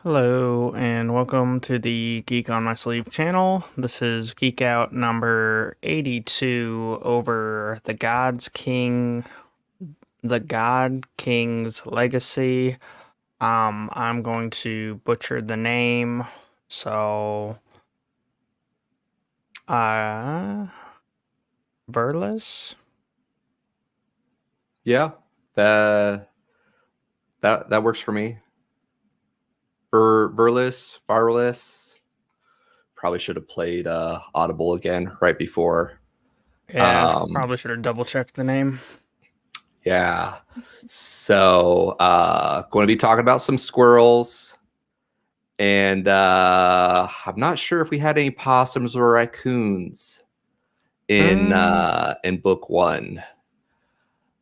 Hello and welcome to the Geek on My Sleeve channel. This is Geek Out number 82 over the God King's Legacy. I'm going to butcher the name, so Virlyce? Yeah, that that works for me. For Virlyce, probably should have played Audible again right before. Yeah, probably should have double checked the name. Yeah. So going to be talking about some squirrels. And I'm not sure if we had any possums or raccoons in book one.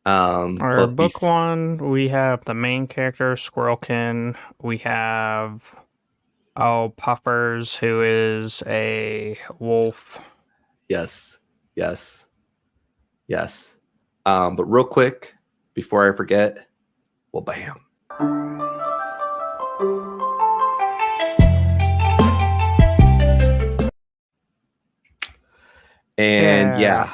Our book one, we have the main character, Squirrelkin. We have Puffers, who is a wolf. Yes. But real quick, before I forget, well, bam. And yeah.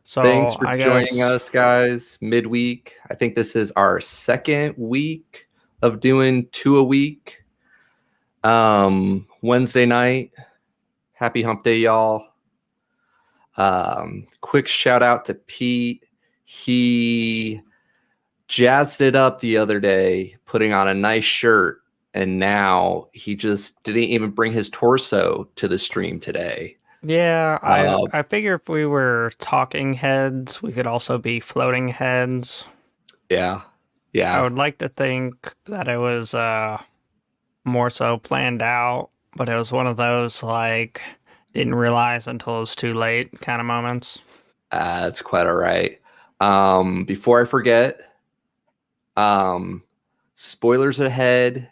So thanks for joining us, guys, midweek. I think this is our second week of doing 2 a week. Wednesday night. Happy hump day, y'all. Quick shout out to Pete. He jazzed it up the other day, putting on a nice shirt, and now he just didn't even bring his torso to the stream today. Yeah, I figure if we were talking heads, we could also be floating heads. Yeah. I would like to think that it was more so planned out, but it was one of those like didn't realize until it was too late kind of moments. That's quite all right. Before I forget, spoilers ahead.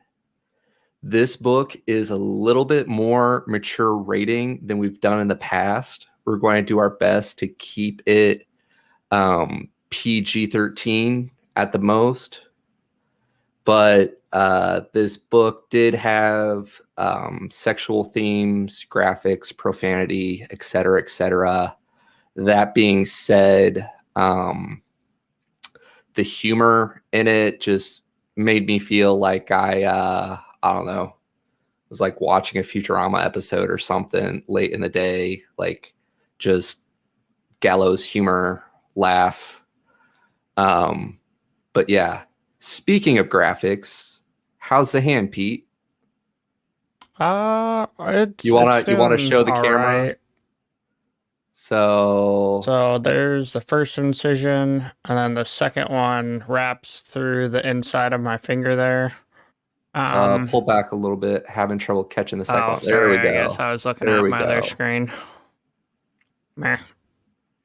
This book is a little bit more mature rating than we've done in the past. We're going to do our best to keep it PG-13 at the most. But this book did have sexual themes, graphics, profanity, etc., etc. That being said, the humor in it just made me feel like I don't know, it was like watching a Futurama episode or something late in the day, like just gallows humor, laugh. But yeah, speaking of graphics, how's the hand, Pete? You wanna show the camera? Right. So there's the first incision, and then the second one wraps through the inside of my finger there. Pull back a little bit. Having trouble catching the second one. There Sorry, we go. I guess I was looking there at we my go. other screen. Meh.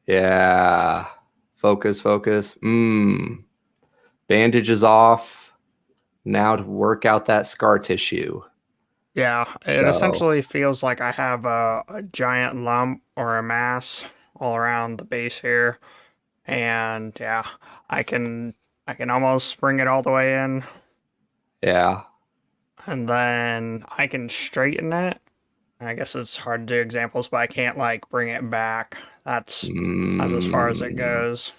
Yeah. Focus. Bandage is off. Now to work out that scar tissue. Yeah, it essentially feels like I have a giant lump or a mass all around the base here. And yeah, I can almost bring it all the way in. Yeah. And then I can straighten it. I guess it's hard to do examples, but I can't like bring it back. That's as far as it goes.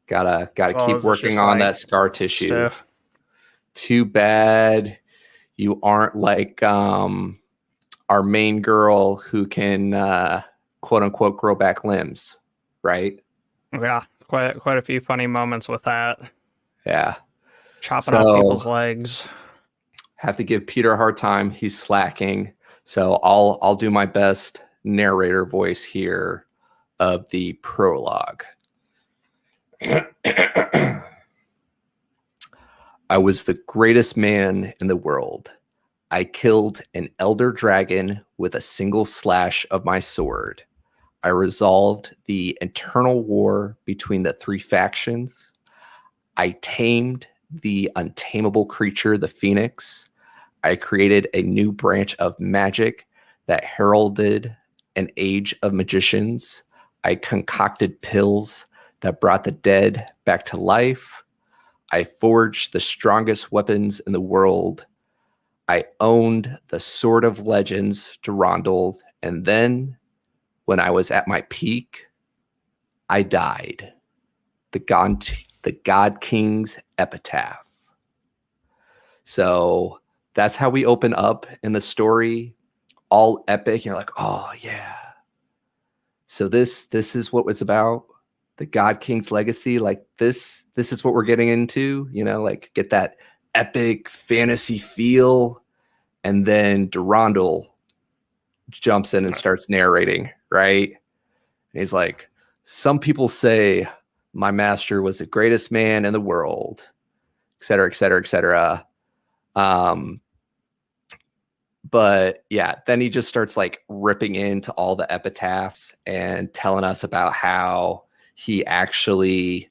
Gotta keep working on that scar tissue. Stiff. Too bad you aren't like our main girl who can quote unquote grow back limbs, right? Yeah, quite a few funny moments with that. Yeah. Chopping off people's legs. Have to give Peter a hard time. He's slacking. So I'll do my best narrator voice here of the prologue. I was the greatest man in the world. I killed an elder dragon with a single slash of my sword. I resolved the eternal war between the three factions. I tamed the untamable creature, the phoenix. I created a new branch of magic that heralded an age of magicians. I concocted pills that brought the dead back to life. I forged the strongest weapons in the world. I owned the Sword of Legends, Durandal, and then when I was at my peak, I died. The God King's epitaph. So that's how we open up in the story, all epic. You're like, oh yeah. So this is what it's about. The God King's legacy. Like this is what we're getting into. Like get that epic fantasy feel, and then Durandal jumps in and starts narrating, right? And he's like, some people say my master was the greatest man in the world, et cetera, et cetera, et cetera. But yeah, then he just starts like ripping into all the epitaphs and telling us about how he actually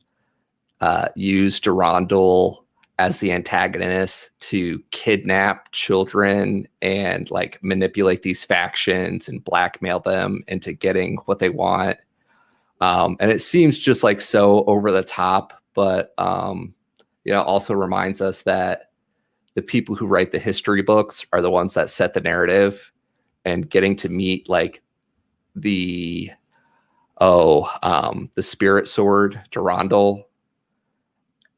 used Durandal as the antagonist to kidnap children and like manipulate these factions and blackmail them into getting what they want. And it seems just like so over the top, but also reminds us that the people who write the history books are the ones that set the narrative, and getting to meet like the spirit sword Durandal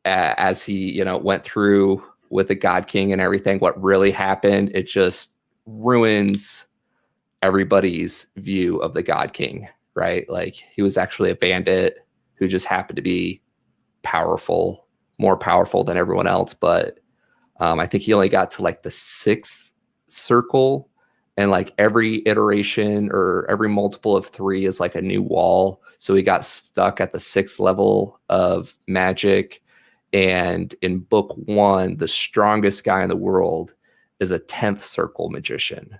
as he went through with the God King and everything, what really happened, it just ruins everybody's view of the God King, right? Like he was actually a bandit who just happened to be powerful, more powerful than everyone else. But I think he only got to like the 6th circle, and like every iteration or every multiple of 3 is like a new wall. So he got stuck at the 6th level of magic. And in book 1, the strongest guy in the world is a 10th circle magician.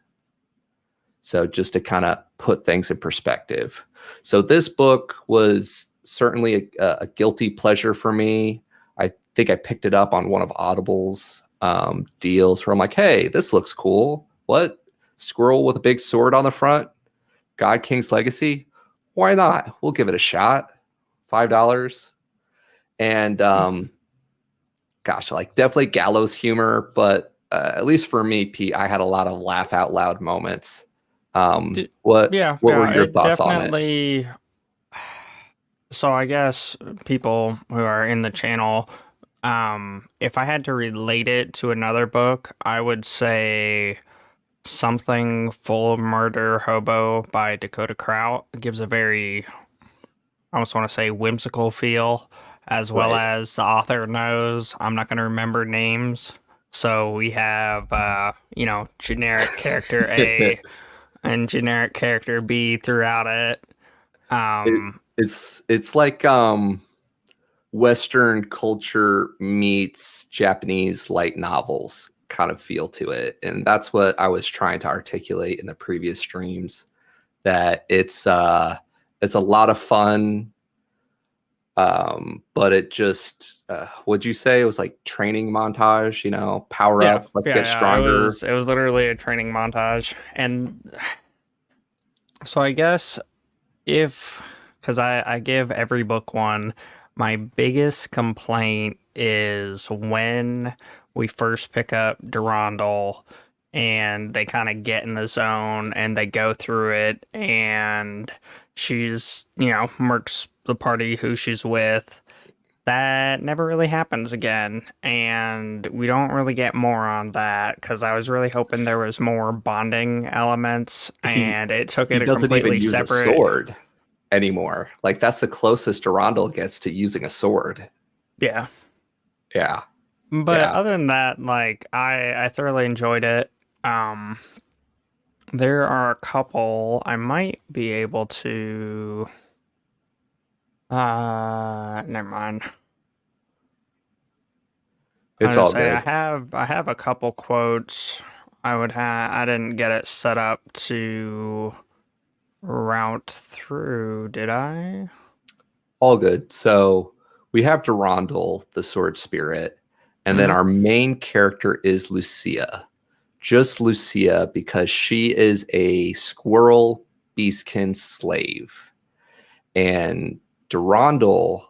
So just to kind of put things in perspective. So this book was certainly a guilty pleasure for me. I think I picked it up on one of Audible's deals where I'm like, hey, this looks cool. What? Squirrel with a big sword on the front? God King's Legacy? Why not? We'll give it a shot. $5. And gosh, like definitely gallows humor, but at least for me, Pete, I had a lot of laugh out loud moments. What were your thoughts on it? So I guess people who are in the channel, if I had to relate it to another book, I would say Something Full of Murder Hobo by Dakota Kraut. It gives a very, I almost want to say, whimsical feel, as well Right. as the author knows I'm not going to remember names. So we have, generic character A and generic character B throughout it. It's like Western culture meets Japanese light novels kind of feel to it. And that's what I was trying to articulate in the previous streams, that it's a lot of fun. But it just, would you say it was like training montage, power up, let's get stronger. It was literally a training montage. And so I guess because I give every book one, my biggest complaint is when we first pick up Durandal and they kind of get in the zone and they go through it, and she's, murks the party who she's with. That never really happens again, and we don't really get more on that because I was really hoping there was more bonding elements, and it took it a doesn't even completely use separate a sword anymore. Like that's the closest Durandal gets to using a sword. Yeah. Yeah. But Yeah. other than that, like I thoroughly enjoyed it. There are a couple I might be able to never mind. It's all good. I have a couple quotes. I didn't get it set up to route through, did I? All good. So we have Durandal, the sword spirit, and then our main character is Lucia. Just Lucia, because she is a squirrel beastkin slave. And Durandal,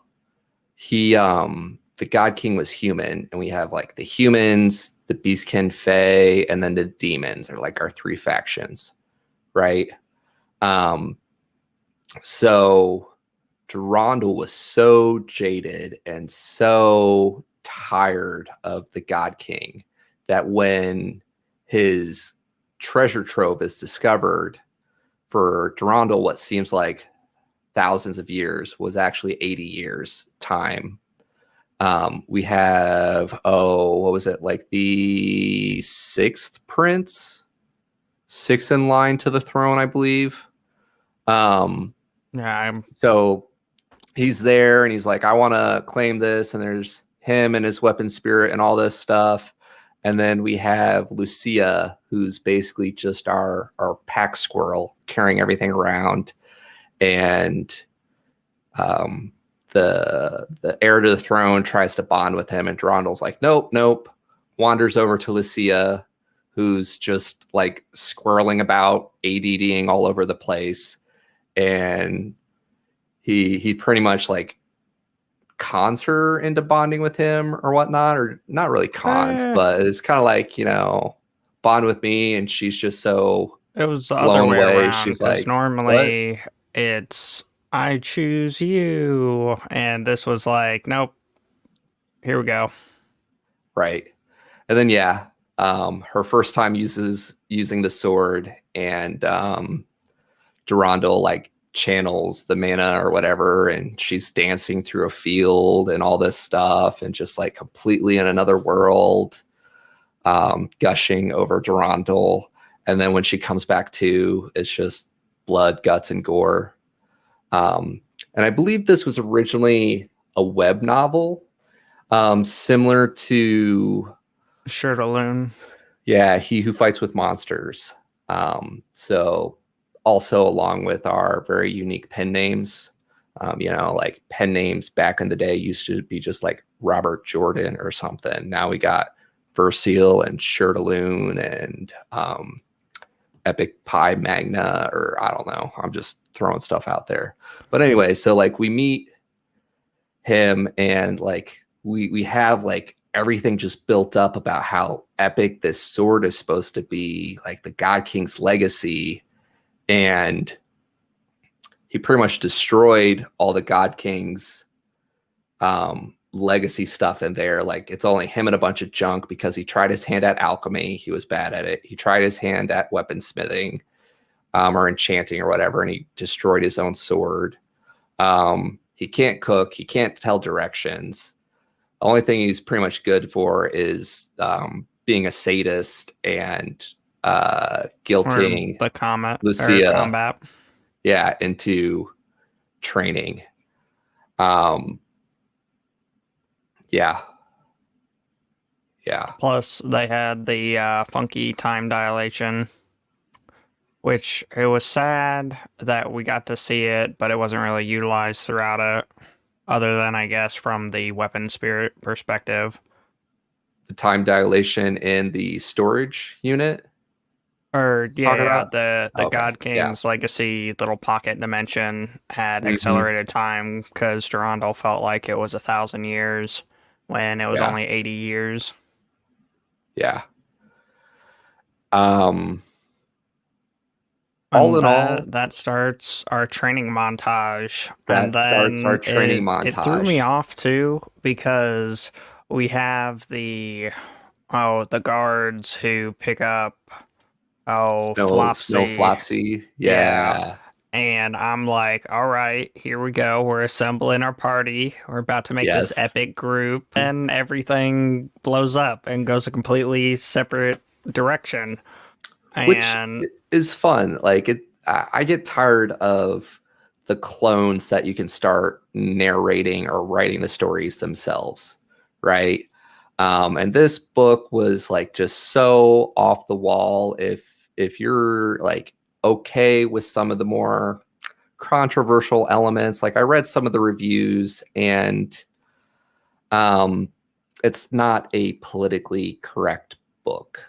he the God King was human, and we have like the humans, the Beastkin Fae, and then the demons are like our three factions, right? So Durandal was so jaded and so tired of the God King that when his treasure trove is discovered, for Durandal, what seems like thousands of years was actually 80 years time. We have, what was it, like the sixth prince, sixth in line to the throne, I believe. So he's there and he's like, I want to claim this, and there's him and his weapon spirit and all this stuff. And then we have Lucia, who's basically just our pack squirrel carrying everything around. And the heir to the throne tries to bond with him, and Durandal's like, nope. Wanders over to Lucia, who's just like squirreling about, ADDing all over the place. And he pretty much like cons her into bonding with him or whatnot, or not really cons, but it's kind of like, bond with me, and she's just so it was the blown other way away. around, She's because like, normally what? it's I choose you, and this was like, nope, here we go. Right. And then her first time using the sword, and Durandal like channels the mana or whatever, and she's dancing through a field and all this stuff, and just like completely in another world, gushing over Durandal. And then when she comes back to, it's just blood, guts, and gore. And I believe this was originally a web novel, similar to Shirtaloon. Yeah, He Who Fights with Monsters. So also along with our very unique pen names, like pen names back in the day used to be just like Robert Jordan or something. Now we got Virlyce and Shirtaloon and Epic Pie Magna, or I don't know. I'm just throwing stuff out there. But anyway, so like we meet him, and like we have like everything just built up about how epic this sword is supposed to be, like the God King's legacy. And he pretty much destroyed all the God King's legacy stuff in there. Like it's only him and a bunch of junk, because he tried his hand at alchemy. He was bad at it. He tried his hand at weaponsmithing, or enchanting or whatever, and he destroyed his own sword. He can't cook. He can't tell directions. The only thing he's pretty much good for is being a sadist and guilting the Lucia, combat. Into training. Plus, they had the funky time dilation, which it was sad that we got to see it, but it wasn't really utilized throughout it, other than, I guess, from the weapon spirit perspective. The time dilation in the storage unit? Or, the Okay, God King's Legacy little pocket dimension had accelerated time, because Durandal felt like it was 1,000 years when it was only 80 years. Yeah. All in all, that starts our training montage. It threw me off too, because we have the guards who pick up Flopsy. Snow Flopsy. Yeah. And I'm like, all right, here we go. We're assembling our party. We're about to make this epic group. And everything blows up and goes a completely separate direction. Which is fun. Like I get tired of the clones that you can start narrating or writing the stories themselves, right? And this book was like just so off the wall. If you're like okay with some of the more controversial elements, like I read some of the reviews, and it's not a politically correct book.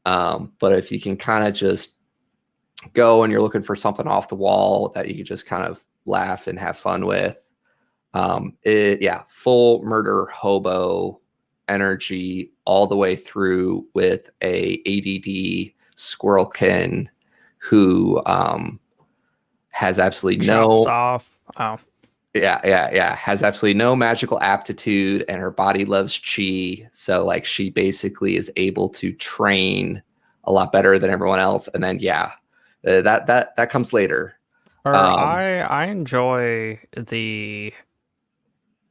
But if you can kind of just go and you're looking for something off the wall that you can just kind of laugh and have fun with, full murder hobo energy all the way through with a ADD squirrelkin who has absolutely Chops no off. Oh. has absolutely no magical aptitude, and her body loves chi, so like she basically is able to train a lot better than everyone else. And then that comes later. Or um I enjoy the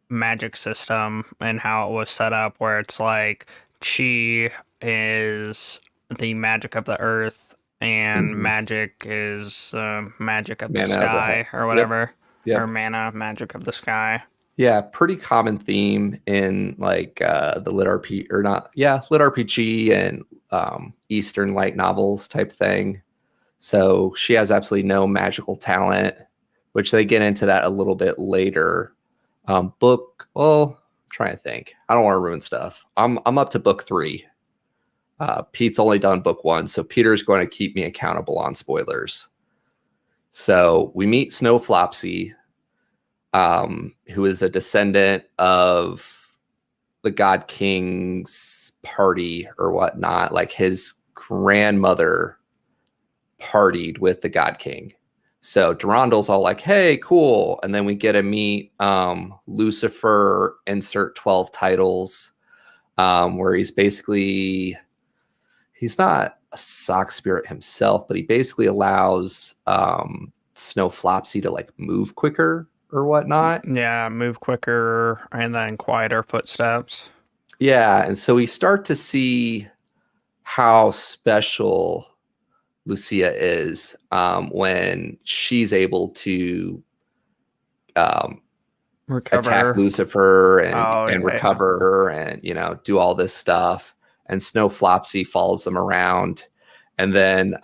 magic system and how it was set up where it's like chi is the magic of the earth and mhm. magic is magic of the Mana of the head. sky or Yep. whatever, or Yep. mana magic of the sky. Yeah, pretty common theme in like the lit RP or not, yeah, lit RPG and Eastern light novels type thing. So she has absolutely no magical talent, which they get into that a little bit later. Well, I'm trying to think. I don't want to ruin stuff. I'm up to book 3. Pete's only done book 1, so Peter's going to keep me accountable on spoilers. So we meet Snow Flopsy, who is a descendant of the God King's party or whatnot. Like his grandmother partied with the God King. So Durandal's all like, hey, cool. And then we get to meet Lucifer, insert 12 titles, where he's not a sock spirit himself, but he basically allows Snow Flopsy to like move quicker or whatnot. Yeah, move quicker and then quieter footsteps. Yeah, and so we start to see how special Lucia is when she's able to um, attack Recover. Lucifer Oh, and yeah. recover her and do all this stuff. And Snow Flopsy follows them around, and then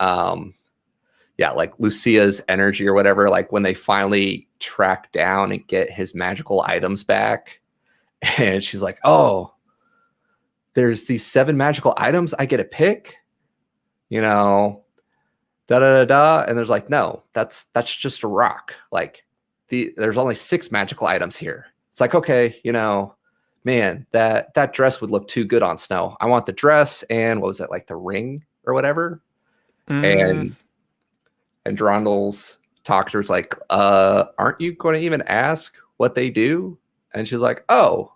like Lucia's energy or whatever. Like when they finally track down and get his magical items back, and she's like, "Oh, there's these 7 magical items I get to pick," you know. Da da da da, and there's like, no, that's just a rock. Like there's only 6 magical items here. It's like, okay, man, that dress would look too good on Snow. I want the dress and what was it, like the ring or whatever. Mm, And Durandal's talker's like, aren't you going to even ask what they do? And she's like, oh,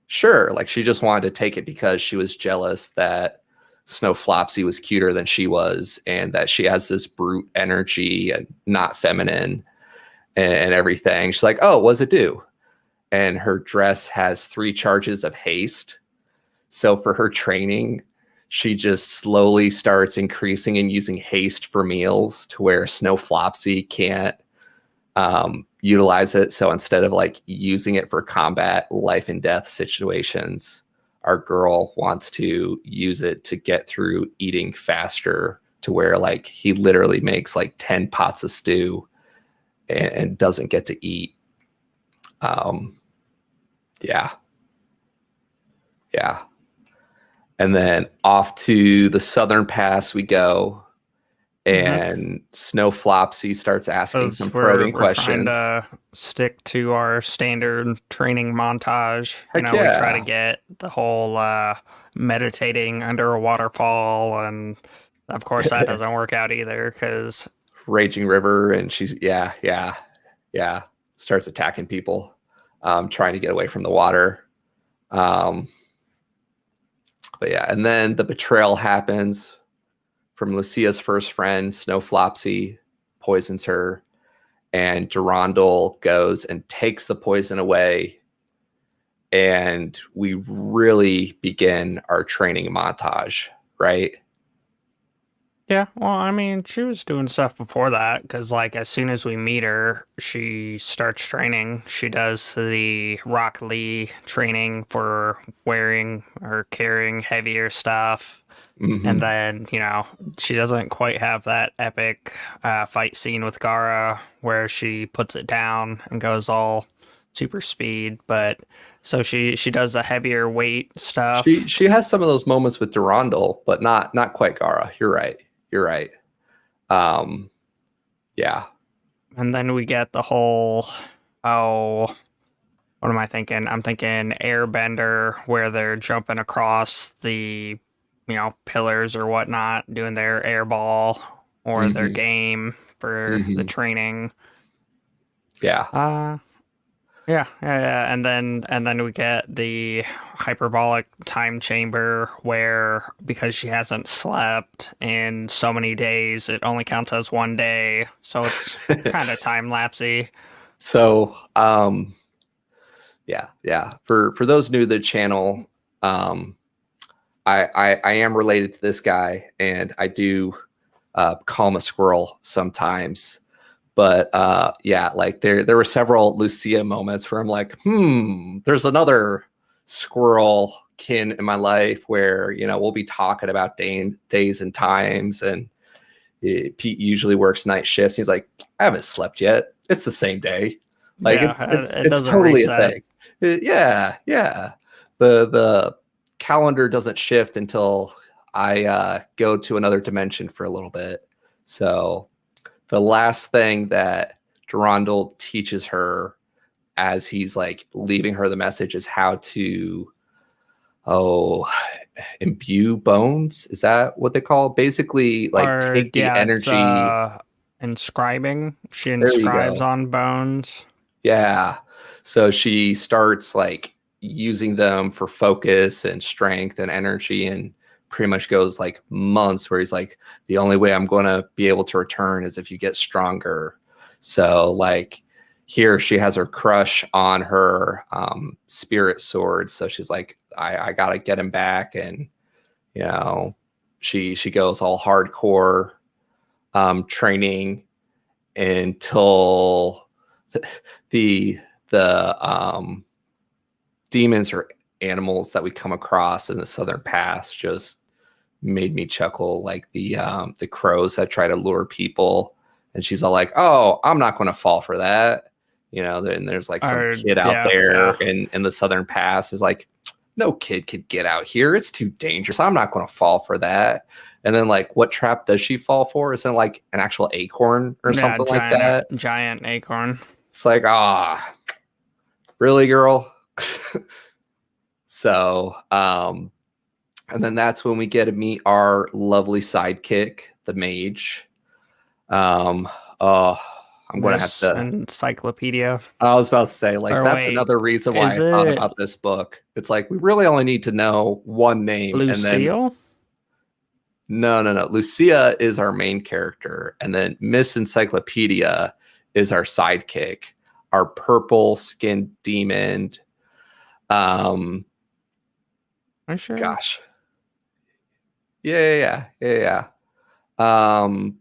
sure. Like she just wanted to take it because she was jealous that Snow Flopsy was cuter than she was, and that she has this brute energy and not feminine and everything. She's like, oh, what does it do? And her dress has 3 charges of haste. So for her training, she just slowly starts increasing and using haste for meals to where Snow Flopsy can't utilize it. So instead of like using it for combat, life and death situations, our girl wants to use it to get through eating faster, to where like he literally makes like 10 pots of stew and doesn't get to eat. Yeah. Yeah. And then off to the southern pass we go, mhm. and Snow Flopsy starts asking Because some we're probing we're trying questions. to stick to our standard training montage. Heck We try to yeah. get the whole meditating under a waterfall, and of course that doesn't work out either. Because Raging River, and she's starts attacking people, trying to get away from the water. But yeah, and then the betrayal happens from Lucia's first friend. Snow Flopsy poisons her, and Durandal goes and takes the poison away, and we really begin our training montage, right? yeah, well, I mean, she was doing stuff before that. Because as soon as we meet her, she starts training. She does the Rock Lee training for wearing or carrying heavier stuff. And Mm-hmm. then, she doesn't quite have that epic fight scene with Gara where she puts it down and goes all super speed. But so she does the heavier weight stuff. She has some of those moments with Durandal, but not quite Gara. You're right. You're right. Um, yeah. And then we get the whole, oh, what am I thinking? I'm thinking Airbender, where they're jumping across the, pillars or whatnot, doing their airball or their Hmm. game for the Hmm. training. Yeah. Uh, yeah. And then we get the hyperbolic time chamber where because she hasn't slept in so many days, it only counts as 1 day. So it's kind of time lapsey. So, yeah. For those new to the channel, um, I am related to this guy, and I do call him a squirrel sometimes. But yeah, like there were several Lucia moments where I'm like, there's another squirrel kin in my life where we'll be talking about days and times, and Pete usually works night shifts. He's like, I haven't slept yet. It's the same day. Like Yeah, it it's doesn't totally a reset. thing. Yeah. The calendar doesn't shift until I go to another dimension for a little bit. So the last thing that Durandal teaches her as he's like leaving her the message is how to oh imbue bones. Is that what they call it? Basically like Or take the yeah, it's energy. inscribing. She There you inscribes go. on bones. Yeah. So she starts like using them for focus and strength and energy, and pretty much goes like months where he's like, the only way I'm going to be able to return is if you get stronger. So like here she has her crush on her spirit sword. So she's like, I got to get him back. And, you know, she goes all hardcore training until the the demons or animals that we come across in the southern pass just made me chuckle, like the crows that try to lure people, and she's all like, oh, I'm not going to fall for that. Then there's like some Or kid out there yeah. in the southern pass is like, no kid could get out here, it's too dangerous, I'm not going to fall for that. And then like, what trap does she fall for? Isn't it like an actual acorn or Yeah, something like that? giant acorn. It's like, really, girl? So, and then that's when we get to meet our lovely sidekick, the mage. Um, oh, I'm gonna have Miss to. Encyclopedia. I was about to say, like, Or that's wait, another reason why is I thought it about this book. It's like we really only need to know one name, and then Lucille? no. Lucia is our main character, and then Miss Encyclopedia is our sidekick, our purple skinned demon. Um, Are you sure? gosh, yeah. Um,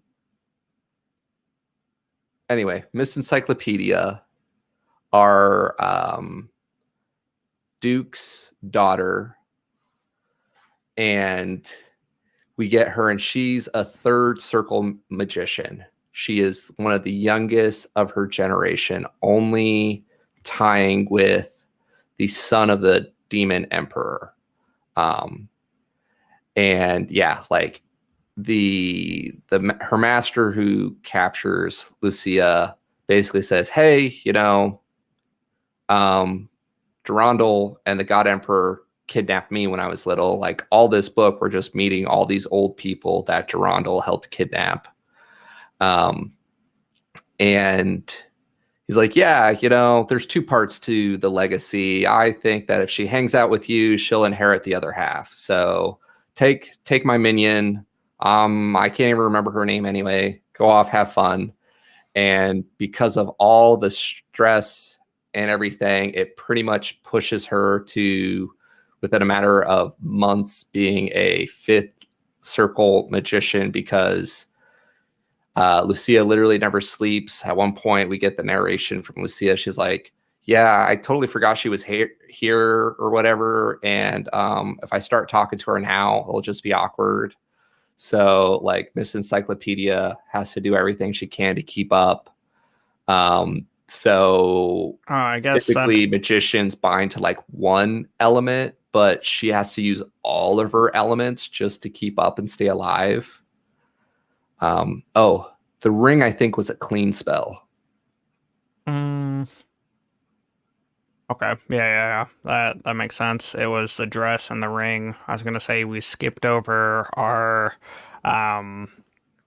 anyway, Miss Encyclopedia, our Duke's daughter, and we get her, and she's a third circle magician. She is one of the youngest of her generation, only tying with the son of the demon emperor. Um, and yeah, like the her master who captures Lucia basically says, hey, Durandal and the God Emperor kidnapped me when I was little. Like all this book, we're just meeting all these old people that Durandal helped kidnap. Um, and he's like, yeah, there's two parts to the legacy. I think that if she hangs out with you, she'll inherit the other half. So take my minion. I can't even remember her name anyway. Go off, have fun. And because of all the stress and everything, it pretty much pushes her to, within a matter of months, being a fifth circle magician, because Lucia literally never sleeps. At one point, we get the narration from Lucia. She's like, yeah, I totally forgot she was here or whatever. And if I start talking to her now, it'll just be awkward. So like Miss Encyclopedia has to do everything she can to keep up. So I guess typically since magicians bind to like one element, but she has to use all of her elements just to keep up and stay alive. The ring I think was a clean spell. mm, Okay. Yeah. That makes sense. It was the dress and the ring. I was gonna say we skipped over um,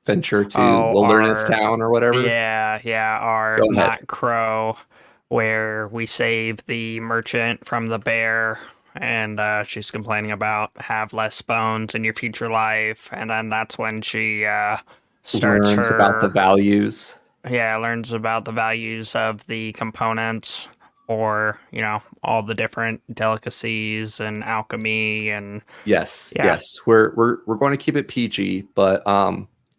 Venture to oh, Wilderness Town or whatever. our Go ahead. not crow, where we save the merchant from the bear, and she's complaining about have less bones in your future life, and then that's when she starts Learns about the her values. learns about the values of the components, or all the different delicacies and alchemy, and Yes, yeah. yes. We're going to keep it PG, but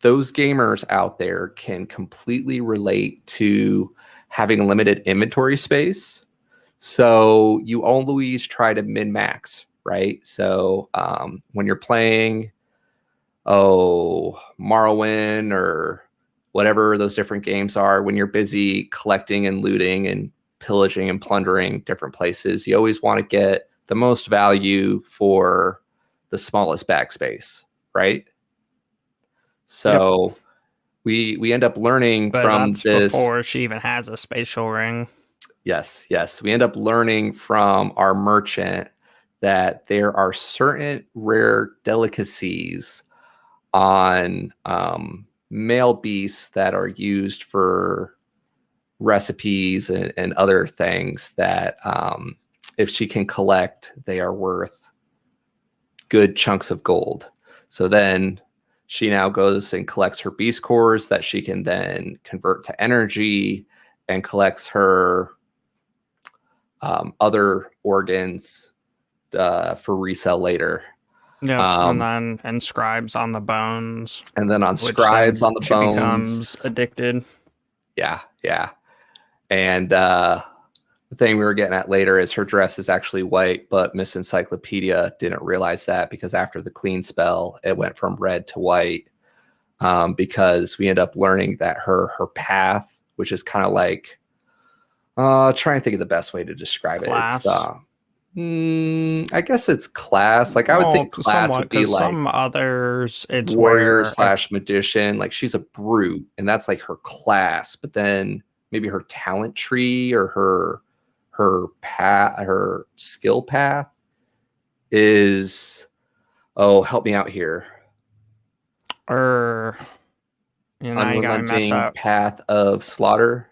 those gamers out there can completely relate to having limited inventory space. So you always try to min max, right? So when you're playing, Morrowind or whatever those different games are, when you're busy collecting and looting and pillaging and plundering different places, you always want to get the most value for the smallest backspace, right? Yep. So we end up learning But from that's this. before she even has a spatial ring. Yes. We end up learning from our merchant that there are certain rare delicacies on male beasts that are used for recipes and other things that if she can collect, they are worth good chunks of gold. So then she now goes and collects her beast cores that she can then convert to energy and collects her other organs for resale later. Yep, and Um, then inscribes on the bones, and then on which scribes then on the she bones. becomes addicted. Yeah. And the thing we were getting at later is her dress is actually white, but Miss Encyclopedia didn't realize that because after the clean spell, it went from red to white. Because we end up learning that her path, which is kind of like, trying to think of the best way to describe it. It's Class. I guess it's class. Like I would Well, think class somewhat, would be because like some others, it's warrior where slash magician. Like she's a brute, and that's like her class. But then maybe her talent tree or her path, her skill path is, help me out here. or now you got me messed Unrelenting up. path of slaughter.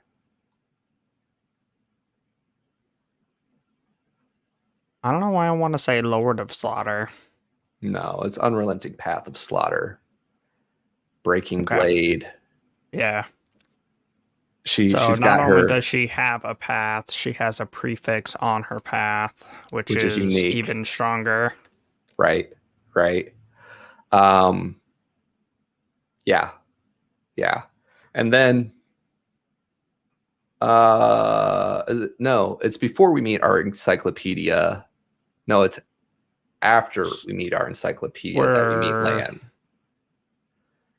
I don't know why I want to say Lord of Slaughter. No, it's unrelenting path of slaughter. Breaking Okay, blade. yeah. So She's not got only her, does she have a path, she has a prefix on her path, which which is is unique, even stronger. right? Right. Um, yeah, yeah. And then no, it's before we meet our encyclopedia. No, it's after we meet our encyclopedia that we meet Where Lan,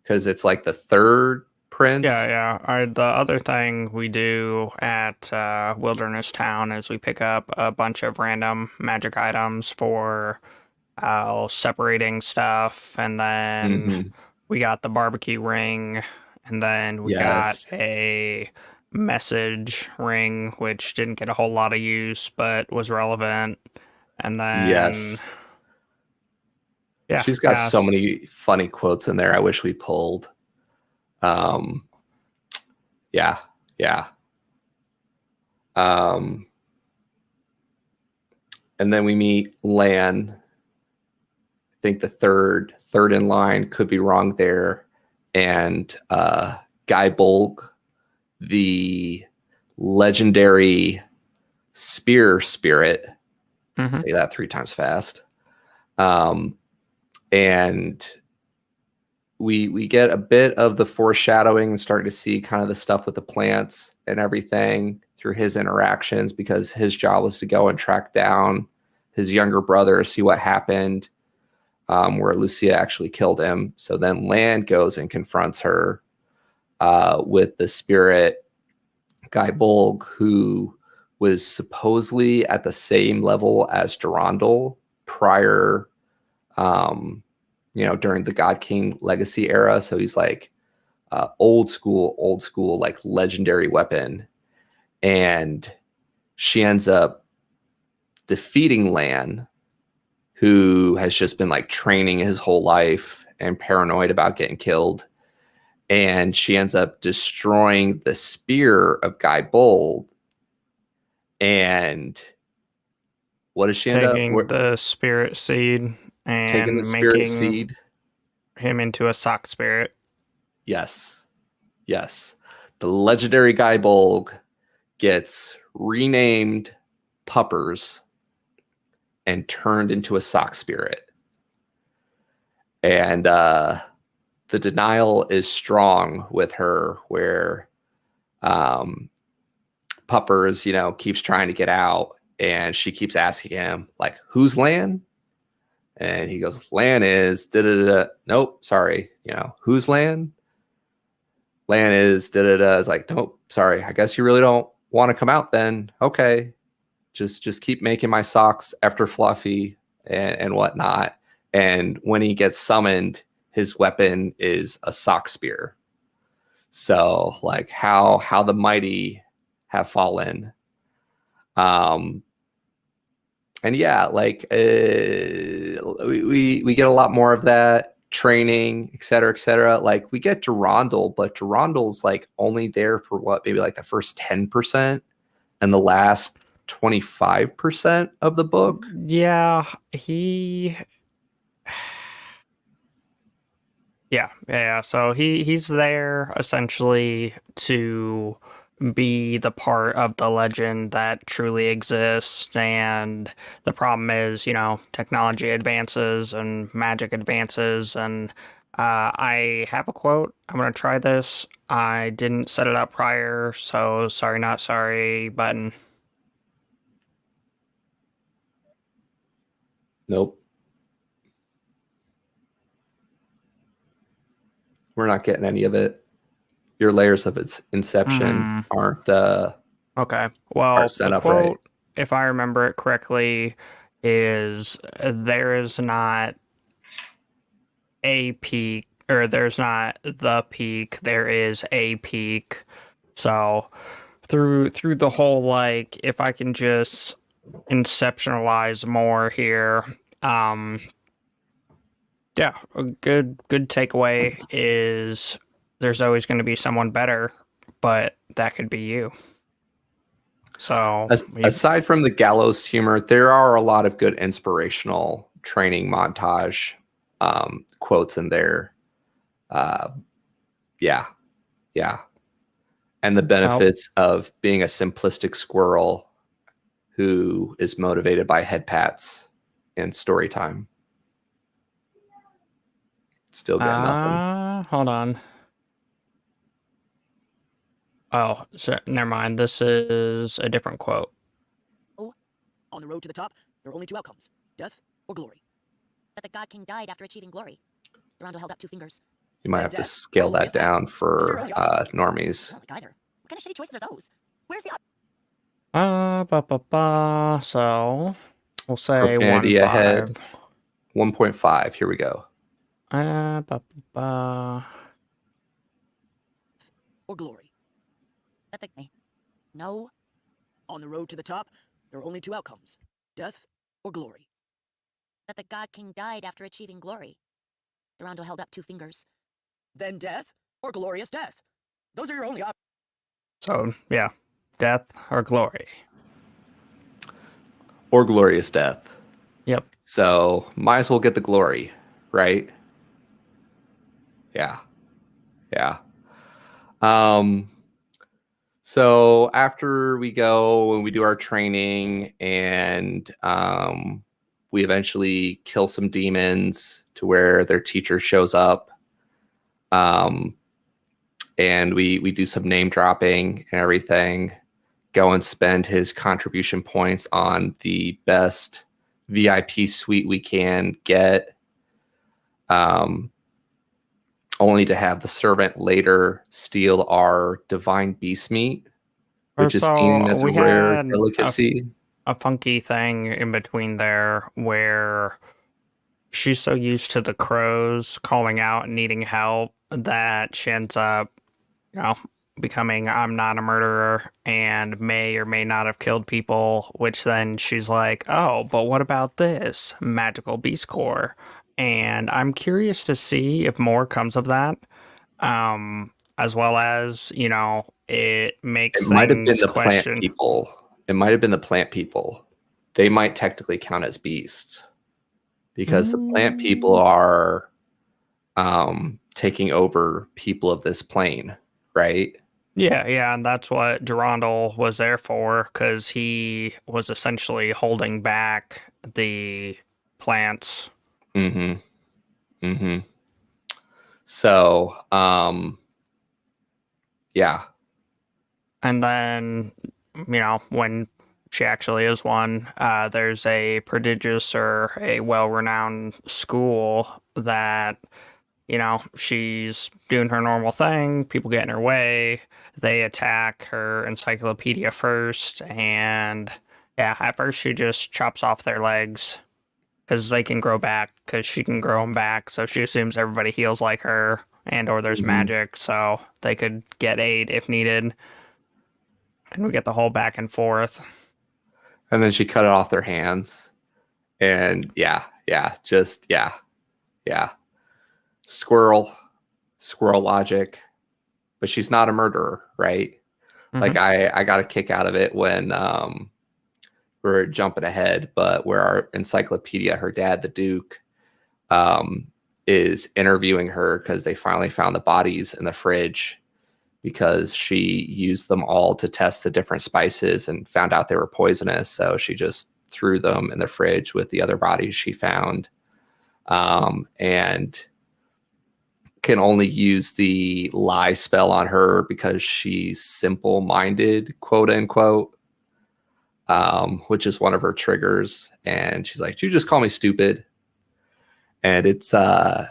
because it's like the third prince. The other thing we do at Wilderness Town is we pick up a bunch of random magic items for separating stuff, and then Hmm. we got the barbecue ring, and then we got Yes, a message ring, which didn't get a whole lot of use but was relevant. And then, yes. yeah, She's got so yes, many funny quotes in there. I wish we pulled. Um, yeah, yeah. Um, and then we meet Lan. I think the third in line, could be wrong there, and Guy Bolg, the legendary spear spirit. hmm Say that 3 times fast. Um, and we get a bit of the foreshadowing and starting to see kind of the stuff with the plants and everything through his interactions, because his job was to go and track down his younger brother, see what happened, where Lucia actually killed him. So then Lan goes and confronts her with the spirit Guy Bolg, who was supposedly at the same level as Durandal prior, during the Godking legacy era. So he's like old school, like legendary weapon. And she ends up defeating Lan, who has just been like training his whole life and paranoid about getting killed. And she ends up destroying the spear of Guy Bold. And what does she end up Taking the spirit seed taking the and spirit making seed? him into a sock spirit. Yes. Yes. The legendary Guy Bolg gets renamed Puppers and turned into a sock spirit. And the denial is strong with her, where Puppers, keeps trying to get out, and she keeps asking him, like, who's Lan? And he goes, Lan is da-da-da. Nope, sorry. Who's Lan? Lan is da-da-da. Is like, nope, sorry. I guess you really don't want to come out then. Okay. Just keep making my socks after Fluffy and whatnot. And when he gets summoned, his weapon is a sock spear. So like how the mighty have fallen. And yeah, like we get a lot more of that training, et cetera, et cetera. Like we get Durandal, but Durandal's like only there for maybe like the first 10% and the last 25% of the book. Yeah, So he's there essentially to be the part of the legend that truly exists. And the problem is, technology advances and magic advances. And I have a quote. I'm going to try this. I didn't set it up prior, so sorry, not sorry button. Nope. We're not getting any of it. Your layers of its inception aren't okay. Well, set the up quote, right. if I remember it correctly, is there is not a peak, or there's not the peak, there is a peak. So through the whole, like, if I can just inceptionalize more here, yeah, a good takeaway is there's always going to be someone better, but that could be you. So Aside from the gallows humor, there are a lot of good inspirational training montage quotes in there. Yeah. And the benefits of being a simplistic squirrel who is motivated by head pats and story time. Still getting nothing. Hold on. Oh, so, never mind. This is a different quote. Oh, on the road to the top, there are only two outcomes: death or glory. That the God King died after achieving glory. Durandal held up two fingers. You might have to scale that down for normies. I don't like either. What kind of shitty choices are those? Where's the So we'll say profanity 1.5. ahead. 1.5. Here we go. or glory? That the no. On the road to the top, there are only two outcomes: death or glory. That the God King died after achieving glory. Durandal held up two fingers. Then death or glorious death. Those are your only options. So yeah, death or glory. Or glorious death. Yep. So might as well get the glory, right? Yeah. So after we go and we do our training and we eventually kill some demons to where their teacher shows up, and we do some name dropping and everything, go and spend his contribution points on the best VIP suite we can get, only to have the servant later steal our divine beast meat, which is seen as a rare delicacy. A funky thing in between there where she's so used to the crows calling out and needing help that she ends up, becoming I'm not a murderer and may or may not have killed people, which then she's like, oh, but what about this magical beast core? And I'm curious to see if more comes of that. As well as, it It makes might have been things the plant question. people. It might have been the plant people. They might technically count as beasts because the plant people Mm, are taking over people of this plane, right? yeah, and that's what Durandal was there for, because he was essentially holding back the plants. Mm-hmm. Mm-hmm. So, yeah. And then, when she actually is one, there's a prodigious or a well-renowned school that, she's doing her normal thing, people get in her way, they attack her encyclopedia first, and yeah, at first she just chops off their legs because they can grow back, because she can grow them back, so she assumes everybody heals like her, and or there's Mhm. magic, so they could get aid if needed, and we get the whole back and forth. And then she cut it off their hands. And yeah. Squirrel, squirrel logic. But she's not a murderer, right? Like Hmm. I got a kick out of it when we're jumping ahead, but where our encyclopedia, her dad, the Duke, um, is interviewing her because they finally found the bodies in the fridge because she used them all to test the different spices and found out they were poisonous. So she just threw them in the fridge with the other bodies she found, and can only use the lie spell on her because she's simple minded, quote unquote, which is one of her triggers. And she's like, you just call me stupid. And it's a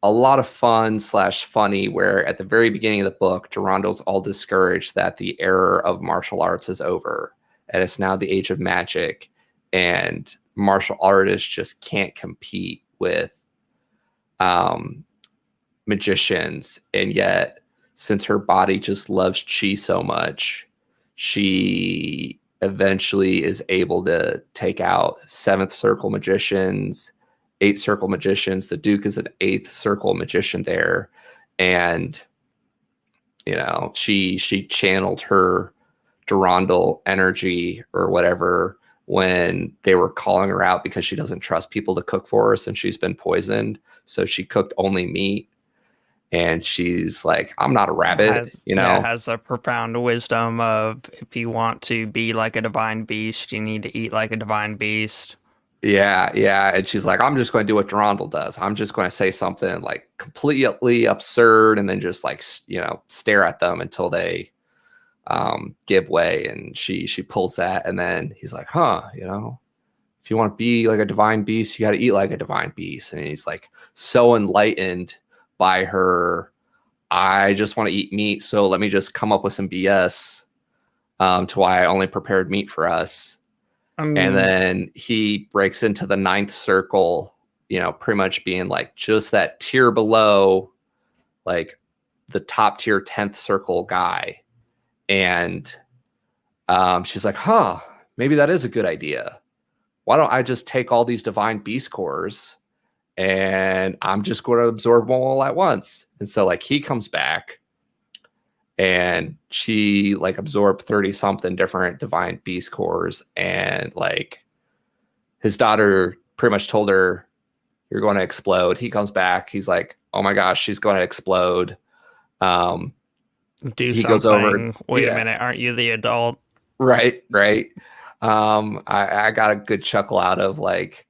lot of fun slash funny where at the very beginning of the book, Durandal's all discouraged that the era of martial arts is over and it's now the age of magic, and martial artists just can't compete with um, magicians. And yet, since her body just loves chi so much, she eventually is able to take out seventh circle magicians, eighth circle magicians. The Duke is an eighth circle magician there. And, she channeled her Durandal energy or whatever when they were calling her out because she doesn't trust people to cook for her since she's been poisoned. So she cooked only meat, and she's like, I'm not a rabbit, Has a profound wisdom of, if you want to be like a divine beast, you need to eat like a divine beast. Yeah. And she's like, I'm just going to do what Durandal does. I'm just going to say something like completely absurd and then just like, stare at them until they give way. And she pulls that. And then he's like, if you want to be like a divine beast, you got to eat like a divine beast. And he's like so enlightened by her, I just want to eat meat, so let me just come up with some BS to why I only prepared meat for us. I And mean, then he breaks into the ninth circle, pretty much being like just that tier below, like the top tier 10th circle guy. And she's like, maybe that is a good idea. Why don't I just take all these divine beast cores and I'm just going to absorb them all at once? And so like he comes back and she like absorbed 30 something different divine beast cores, and like his daughter pretty much told her, you're going to explode. He comes back, he's like, oh my gosh, she's going to explode. um do he goes over, something. Wait a yeah, minute, aren't you the adult? right. I got a good chuckle out of like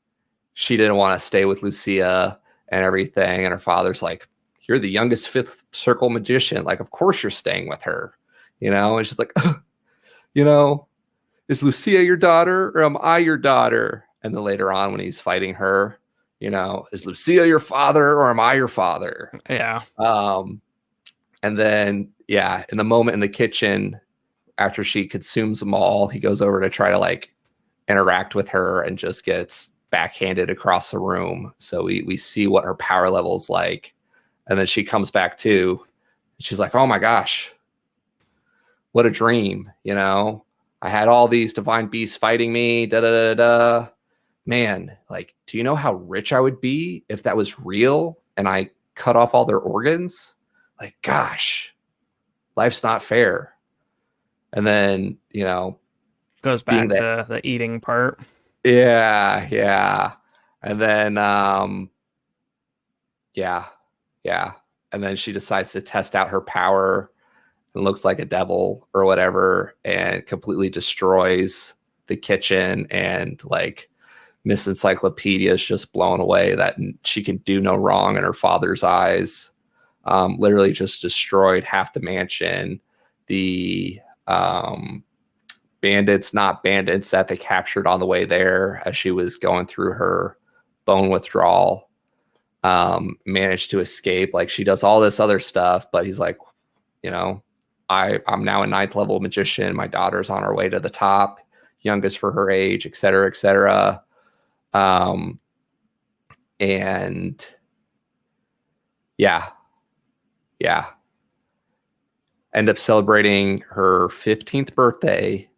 she didn't want to stay with Lucia and everything, and her father's like, you're the youngest fifth circle magician, like of course you're staying with her, and she's like, you know is Lucia your daughter or am I your daughter? And then later on when he's fighting her, is Lucia your father or am I your father? Yeah. um and then yeah, in the moment in the kitchen after she consumes them all, he goes over to try to like interact with her and just gets backhanded across the room. So we see what her power level's like. And then she comes back too. She's like, oh my gosh, what a dream. I had all these divine beasts fighting me, da da da da. Man, like, do you know how rich I would be if that was real and I cut off all their organs? Like, gosh, life's not fair. And then, Goes being back to the eating part. yeah. And then, yeah. And then she decides to test out her power and looks like a devil or whatever and completely destroys the kitchen, and like Miss Encyclopedia is just blown away that she can do no wrong in her father's eyes. Literally just destroyed half the mansion. The bandits, not bandits, that they captured on the way there as she was going through her bone withdrawal, managed to escape. Like, she does all this other stuff, but he's like, I'm now a 9th level magician. My daughter's on her way to the top, youngest for her age, et cetera, et cetera. And yeah. End up celebrating her 15th birthday,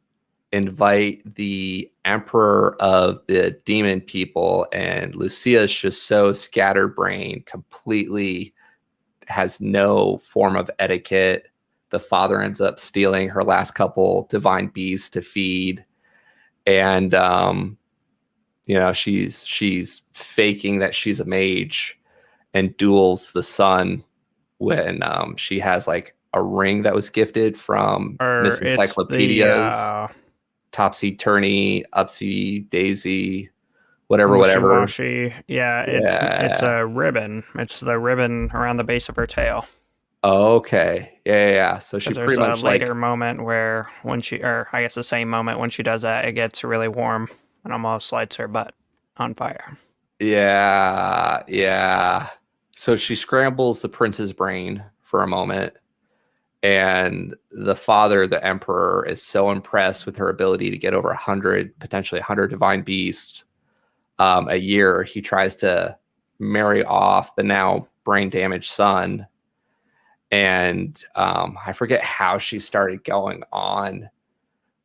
invite the emperor of the demon people, and Lucia is just so scatterbrained, completely has no form of etiquette. The father ends up stealing her last couple divine beasts to feed. And, she's faking that she's a mage and duels the son when she has like a ring that was gifted from Miss Encyclopedia's Topsy Turny, Upsy Daisy, whatever. Yeah, it's a ribbon. It's the ribbon around the base of her tail. Okay. Yeah. So she pretty much a later moment where I guess the same moment when she does that, it gets really warm and almost lights her butt on fire. Yeah. So she scrambles the prince's brain for a moment, and the father, the emperor, is so impressed with her ability to get over 100, potentially 100 divine beasts a year. He tries to marry off the now brain damaged son. And I forget how she started going on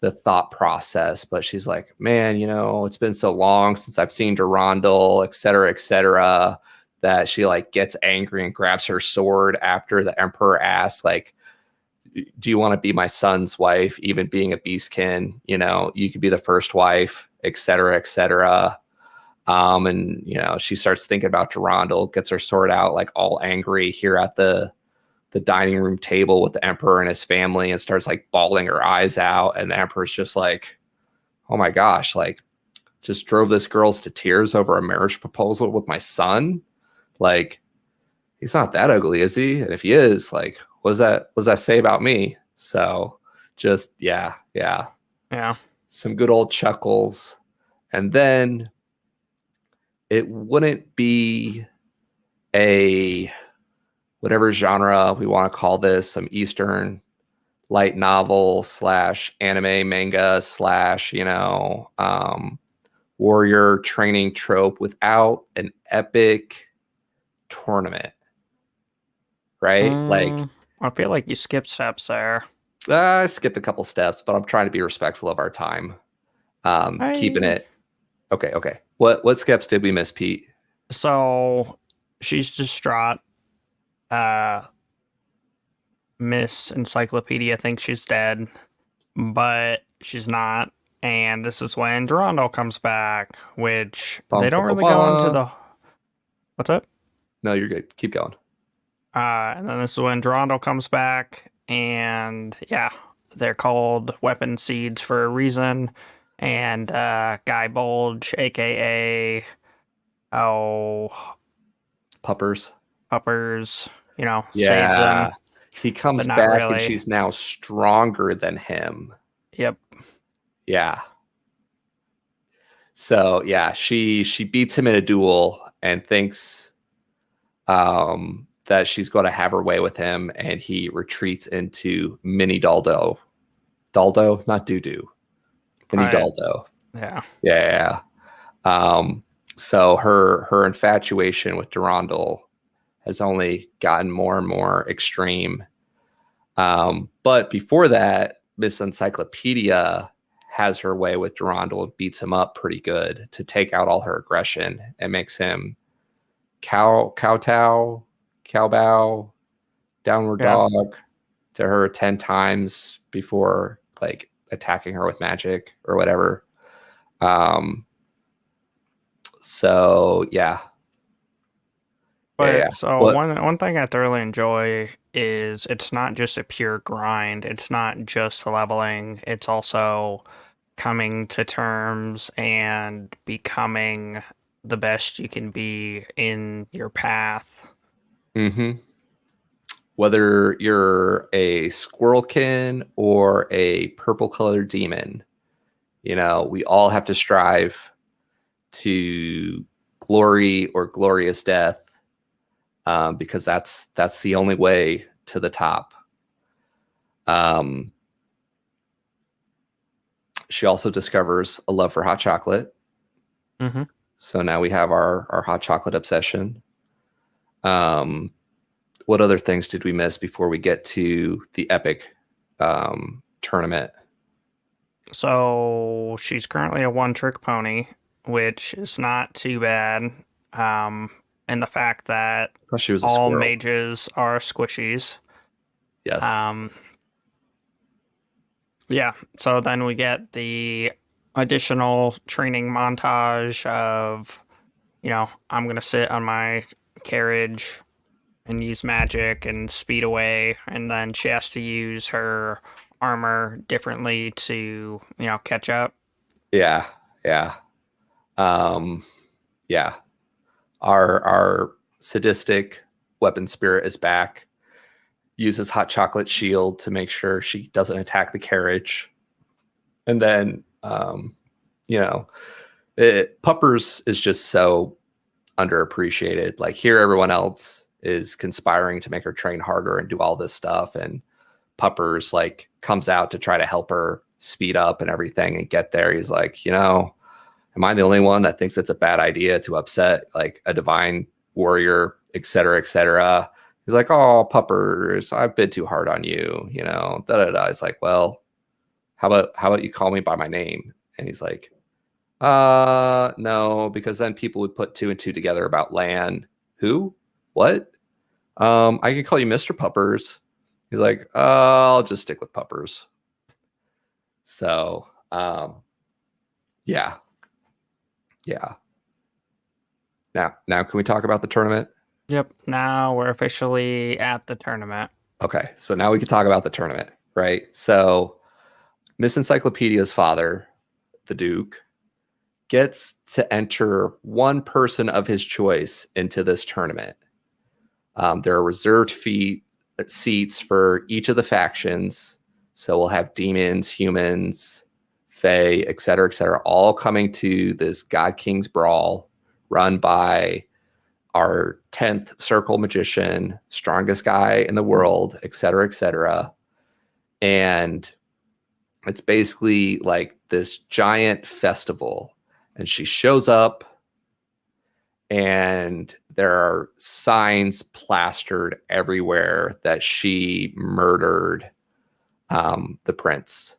the thought process, but she's like, man, it's been so long since I've seen Durandal, et cetera, that she like gets angry and grabs her sword after the emperor asks, like, do you want to be my son's wife? Even being a beastkin, you could be the first wife, et cetera. And, she starts thinking about Durandal, gets her sword out, like all angry here at the dining room table with the emperor and his family, and starts like bawling her eyes out. And the emperor's just like, oh my gosh, like, just drove this girl's to tears over a marriage proposal with my son. Like, he's not that ugly, is he? And if he is, like, what does that say about me? So just, yeah. Some good old chuckles. And then it wouldn't be a whatever genre we want to call this, some Eastern light novel / anime manga / warrior training trope without an epic tournament, right? Like, I feel like you skipped steps there. I skipped a couple steps, but I'm trying to be respectful of our time. Keeping it. Okay. What steps did we miss, Pete? So she's distraught. Miss Encyclopedia thinks she's dead, but she's not. And this is when Durandal comes back, which they don't really go into the... What's up? No, you're good. Keep going. And then this is when Durandal comes back, and yeah, they're called weapon seeds for a reason. And Guy Bulge, aka Puppers, saves them. He comes back really. And she's now stronger than him. Yep. Yeah. So yeah, she beats him in a duel and thinks that she's going to have her way with him, and he retreats into Mini Daldo, not Doo-Doo. Mini Daldo. Yeah. So her infatuation with Durandal has only gotten more and more extreme, But before that, Miss Encyclopedia has her way with Durandal and beats him up pretty good to take out all her aggression and makes him kowtow, cowbow, downward dog to her 10 times before like attacking her with magic or whatever. So yeah. But so one thing I thoroughly enjoy is it's not just a pure grind. It's not just leveling. It's also coming to terms and becoming the best you can be in your path. Mm-hmm. Whether you're a squirrelkin or a purple colored demon, you know, we all have to strive to glory or glorious death, because that's the only way to the top. She also discovers a love for hot chocolate. Mm-hmm. So now we have our hot chocolate obsession. What other things did we miss before we get to the epic tournament? So she's currently a one-trick pony, which is not too bad. And the fact that She was a all squirrel. mages are squishies. Yes. Yeah, so then we get the additional training montage of, you know, I'm going to sit on my carriage and use magic and speed away, and then she has to use her armor differently to, you know, catch up. Yeah. Yeah. Yeah. Our sadistic weapon spirit is back. Uses hot chocolate shield to make sure she doesn't attack the carriage. And then, you know, Puppers is just so underappreciated. Like here, everyone else is conspiring to make her train harder and do all this stuff. And Puppers like comes out to try to help her speed up and everything and get there. He's like, you know, am I the only one that thinks it's a bad idea to upset like a divine warrior, et cetera, et cetera? He's like, oh, Puppers, I've been too hard on you, you know, da da da. He's like, well, how about you call me by my name? And he's like, no, because then people would put two and two together about Lan. Who? What? I can call you Mr. Puppers. He's like, I'll just stick with Puppers. So, yeah. Yeah. Now, can we talk about the tournament? Yep, now we're officially at the tournament. Okay, so now we can talk about the tournament, right? So, Miss Encyclopedia's father, the Duke, gets to enter one person of his choice into this tournament. There are reserved seats for each of the factions. So we'll have demons, humans, fae, et cetera, all coming to this God King's Brawl run by our 10th circle magician, strongest guy in the world, et cetera. And it's basically like this giant festival. And she shows up and there are signs plastered everywhere that she murdered the prince.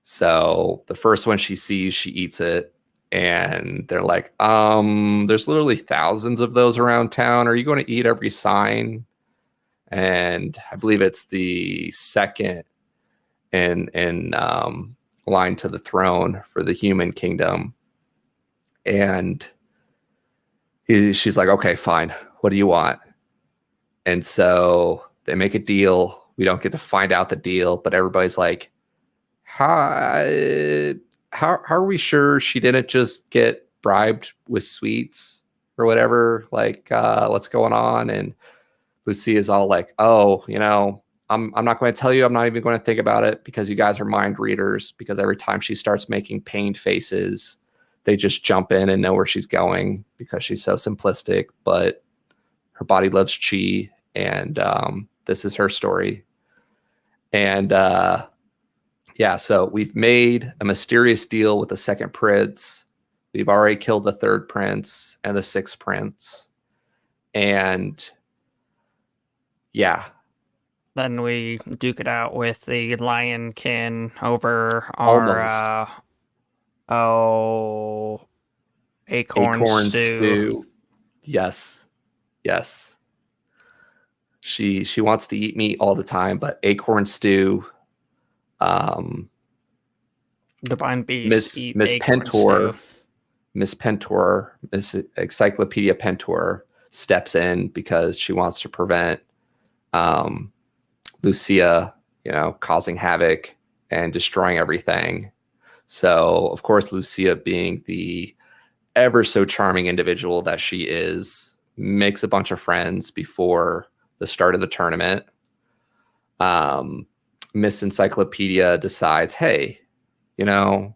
So the first one she sees, she eats it. And they're like, there's literally thousands of those around town. Are you going to eat every sign? And I believe it's the second in line to the throne for the human kingdom. And she's like, okay, fine. What do you want? And so they make a deal. We don't get to find out the deal, but everybody's like, how are we sure she didn't just get bribed with sweets or whatever? Like, what's going on? And Lucy is all like, oh, you know, I'm not going to tell you. I'm not even going to think about it because you guys are mind readers. Because every time she starts making pained faces, they just jump in and know where she's going because she's so simplistic. But her body loves chi, and this is her story. And yeah, so we've made a mysterious deal with the second prince. We've already killed the third prince and the sixth prince. And yeah, then we duke it out with the Lionkin over our Almost. acorn Acorn stew. stew. Yes. Yes. She wants to eat meat all the time, but acorn stew. Divine beasts eat Miss acorn Pentor, stew. Miss Pentor, Miss Encyclopedia Pentor steps in because she wants to prevent Lucia, causing havoc and destroying everything. So, of course, Lucia, being the ever so charming individual that she is, makes a bunch of friends before the start of the tournament. Miss Encyclopedia decides, hey, I'm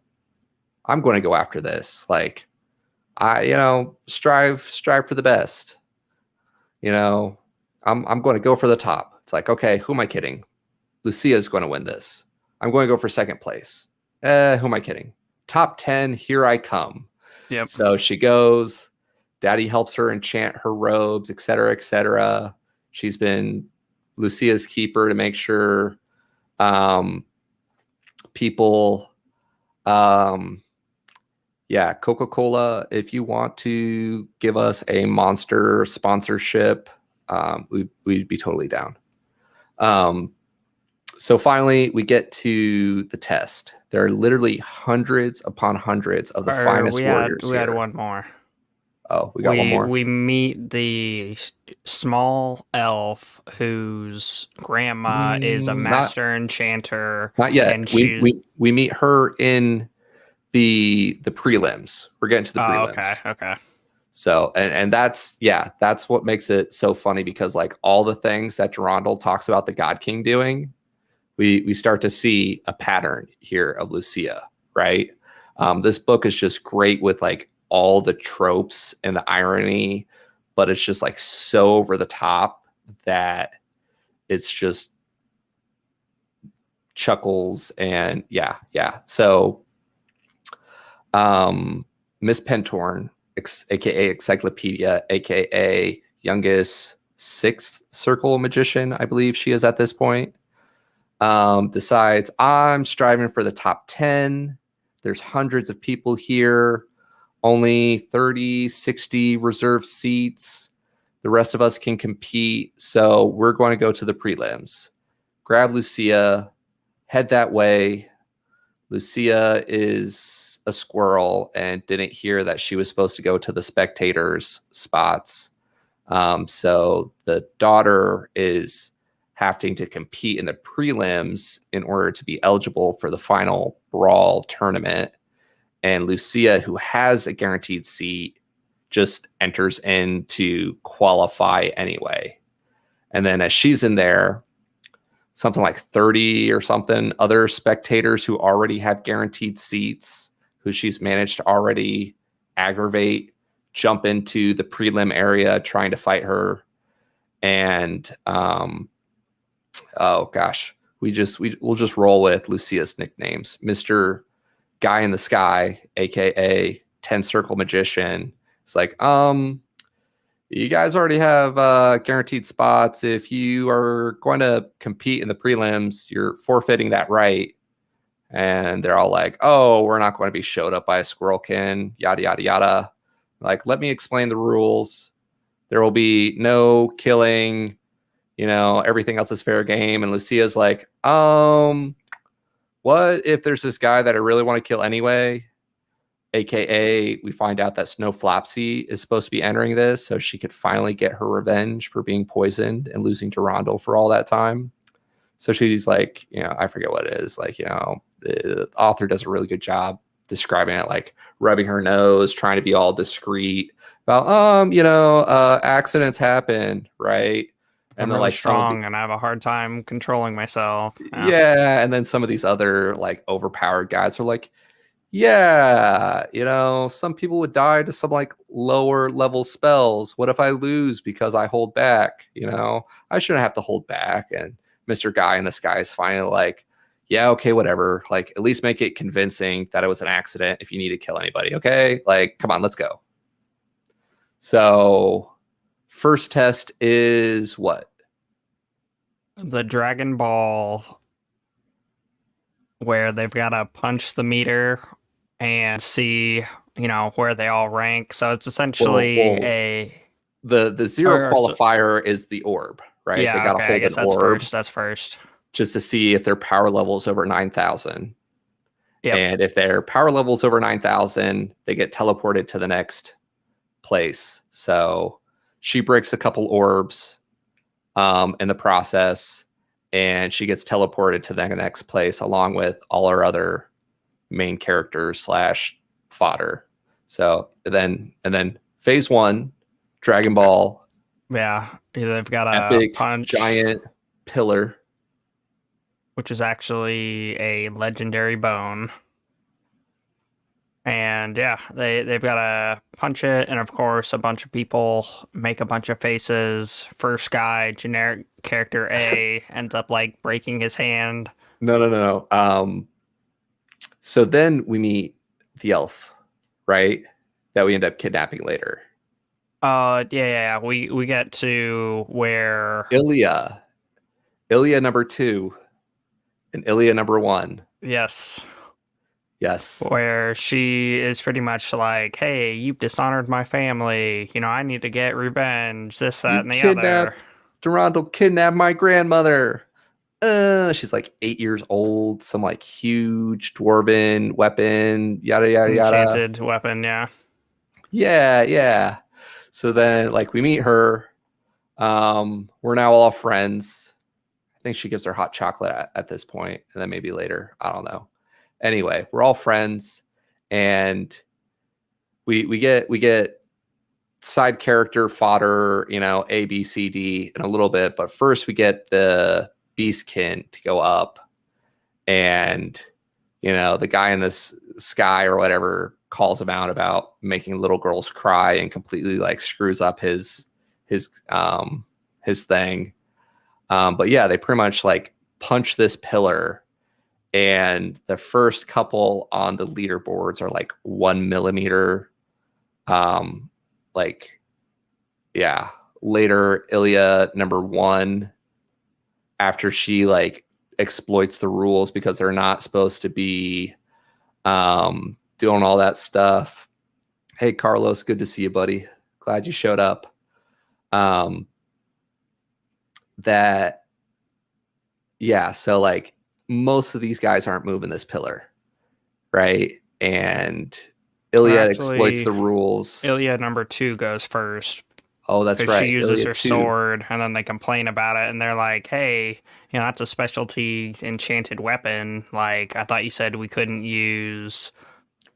going to go after this. Like, strive for the best. I'm going to go for the top. It's like, okay, who am I kidding? Lucia is going to win this. I'm going to go for second place. Who am I kidding? Top 10, here I come. Yep. So she goes. Daddy helps her enchant her robes, et cetera, et cetera. She's been Lucia's keeper to make sure people, Coca-Cola, if you want to give us a monster sponsorship, we'd be totally down. So finally, we get to the test. There are literally hundreds upon hundreds of the finest warriors We had one more. Oh, we got one more? We meet the small elf whose grandma is a master enchanter. Not yet. And we meet her in the prelims. We're getting to the prelims. Okay. So, and that's what makes it so funny, because like all the things that Durandal talks about the God King doing, we start to see a pattern here of Lucia, right? This book is just great with like all the tropes and the irony, but it's just like so over the top that it's just chuckles. And yeah. So Miss Pentorn, aka Encyclopedia, aka youngest sixth circle magician, I believe she is at this point, decides, I'm striving for the top 10. There's hundreds of people here, only 30, 60 reserved seats. The rest of us can compete. So we're going to go to the prelims. Grab Lucia, head that way. Lucia is a squirrel and didn't hear that she was supposed to go to the spectators' spots. So the daughter is having to compete in the prelims in order to be eligible for the final brawl tournament. And Lucia, who has a guaranteed seat, just enters in to qualify anyway. And then as she's in there, something like 30 or something other spectators who already have guaranteed seats, who she's managed to already aggravate, jump into the prelim area trying to fight her. And oh gosh, we'll just roll with Lucia's nicknames. Mr. Guy in the Sky, aka 10 Circle Magician. It's like, you guys already have guaranteed spots. If you are going to compete in the prelims, you're forfeiting that right. And they're all like, oh, we're not going to be showed up by a squirrelkin, yada, yada, yada. Like, let me explain the rules. There will be no killing, everything else is fair game. And Lucia's like, what if there's this guy that I really want to kill anyway? AKA, we find out that Snow Flapsy is supposed to be entering this, so she could finally get her revenge for being poisoned and losing to Rondell for all that time. So she's like, I forget what it is. Like, the author does a really good job describing it, like rubbing her nose, trying to be all discreet about, accidents happen, right? And I'm really strong and I have a hard time controlling myself. Yeah. And then some of these other like overpowered guys are like, yeah, some people would die to some like lower level spells. What if I lose because I hold back? I shouldn't have to hold back. And Mr. Guy in the Sky is finally like, yeah, okay, whatever. Like, at least make it convincing that it was an accident if you need to kill anybody. Okay. Like, come on, let's go. So first test is what? the Dragon Ball where they've got to punch the meter and see, where they all rank. So it's essentially Well, a the zero qualifier is the orb, right? They yeah, got to okay, I hold guess an that's orb first. That's first. just to see if their power level is over 9,000. Yep. And if their power level is over 9,000, they get teleported to the next place. So she breaks a couple orbs in the process, and she gets teleported to the next place along with all our other main characters / fodder. So then phase 1, Dragon Ball. Yeah, they've got a Epic punch, giant pillar, which is actually a legendary bone. And yeah, they've got to punch it, and of course, a bunch of people make a bunch of faces. First guy, generic character A, ends up like breaking his hand. No. So then we meet the elf, right? That we end up kidnapping later. Yeah. We get to where Ilya number 2, and Ilya number 1. yes, Yes. where she is pretty much like, "Hey, you've dishonored my family. I need to get revenge. This, that, and the other." Durandal kidnapped my grandmother. She's like 8 years old. Some like huge dwarven weapon. Yada yada yada. Enchanted weapon, yeah. Yeah. So then, like, we meet her. We're now all friends. I think she gives her hot chocolate at this point, and then maybe later. I don't know. Anyway, we're all friends, and we get side character fodder, A, B, C, D in a little bit. But first, we get the Beastkin to go up, and the guy in this sky or whatever calls him out about making little girls cry and completely like screws up his thing. But yeah, they pretty much like punch this pillar, and the first couple on the leaderboards are like 1 millimeter. Like, yeah, later Ilya number 1, after she like exploits the rules because they're not supposed to be doing all that stuff. Hey, Carlos, good to see you, buddy. Glad you showed up. So like most of these guys aren't moving this pillar, right? And Ilya exploits the rules. Ilya number 2 goes first. Oh, that's right. She uses her sword, and then they complain about it, and they're like, "Hey, that's a specialty enchanted weapon. Like, I thought you said we couldn't use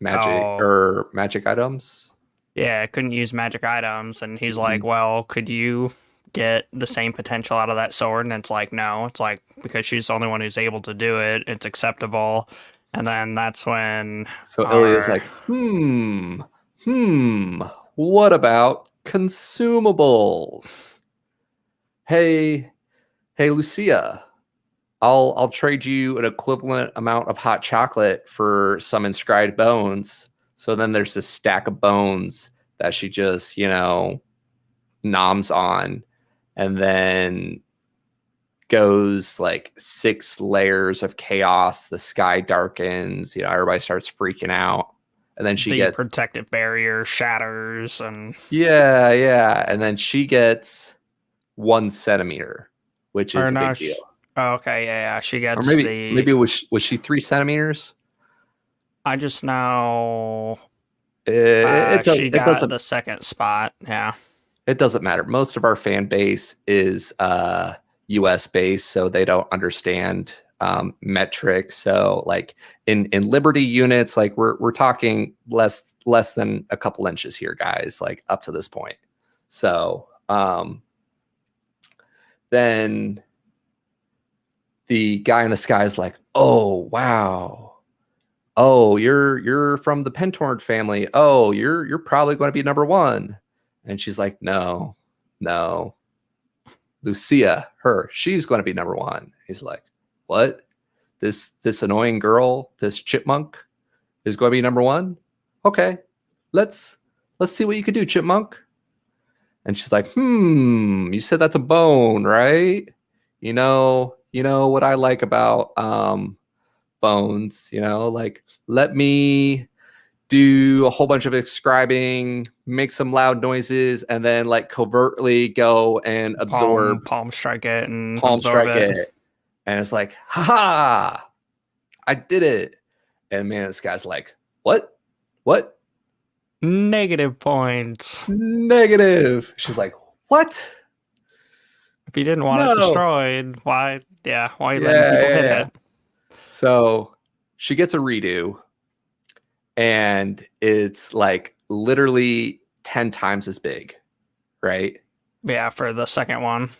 magic items." Yeah, couldn't use magic items. And he's like, "Well, could you get the same potential out of that sword?" And it's like, no. It's like, because she's the only one who's able to do it, it's acceptable. And then that's when Ilya's like, what about consumables? Hey, Lucia, I'll trade you an equivalent amount of hot chocolate for some inscribed bones. So then there's this stack of bones that she just, noms on, and then goes like 6 layers of chaos. The sky darkens, everybody starts freaking out. And then she gets protective barrier shatters, and and then she gets 1 centimeter, which is a big deal. Oh, okay, yeah. She gets or maybe was she 3 centimeters? I just know she got the second spot. Yeah, it doesn't matter. Most of our fan base is US based, so they don't understand metrics. So like in Liberty units, like we're talking less than a couple inches here, guys, like up to this point. So then the guy in the sky is like, "Oh, wow. Oh, you're from the Pentorn family. Oh, you're probably going to be number 1." And she's like, no. Lucia, she's going to be number 1. He's like, what? This annoying girl, this chipmunk is going to be number 1? Okay. Let's see what you can do, chipmunk. And she's like, you said that's a bone, right? you know what I like about Bones, like let me do a whole bunch of scribing, make some loud noises, and then like covertly go and absorb, palm strike it and palm absorb strike it. it. And it's like, haha, I did it. And man, this guy's like, what? What? Negative points. Negative. She's like, what? If you didn't want it No. destroyed, why are you letting Yeah, people hit yeah. it? So she gets a redo, and it's like literally 10 times as big, right? Yeah, for the second one.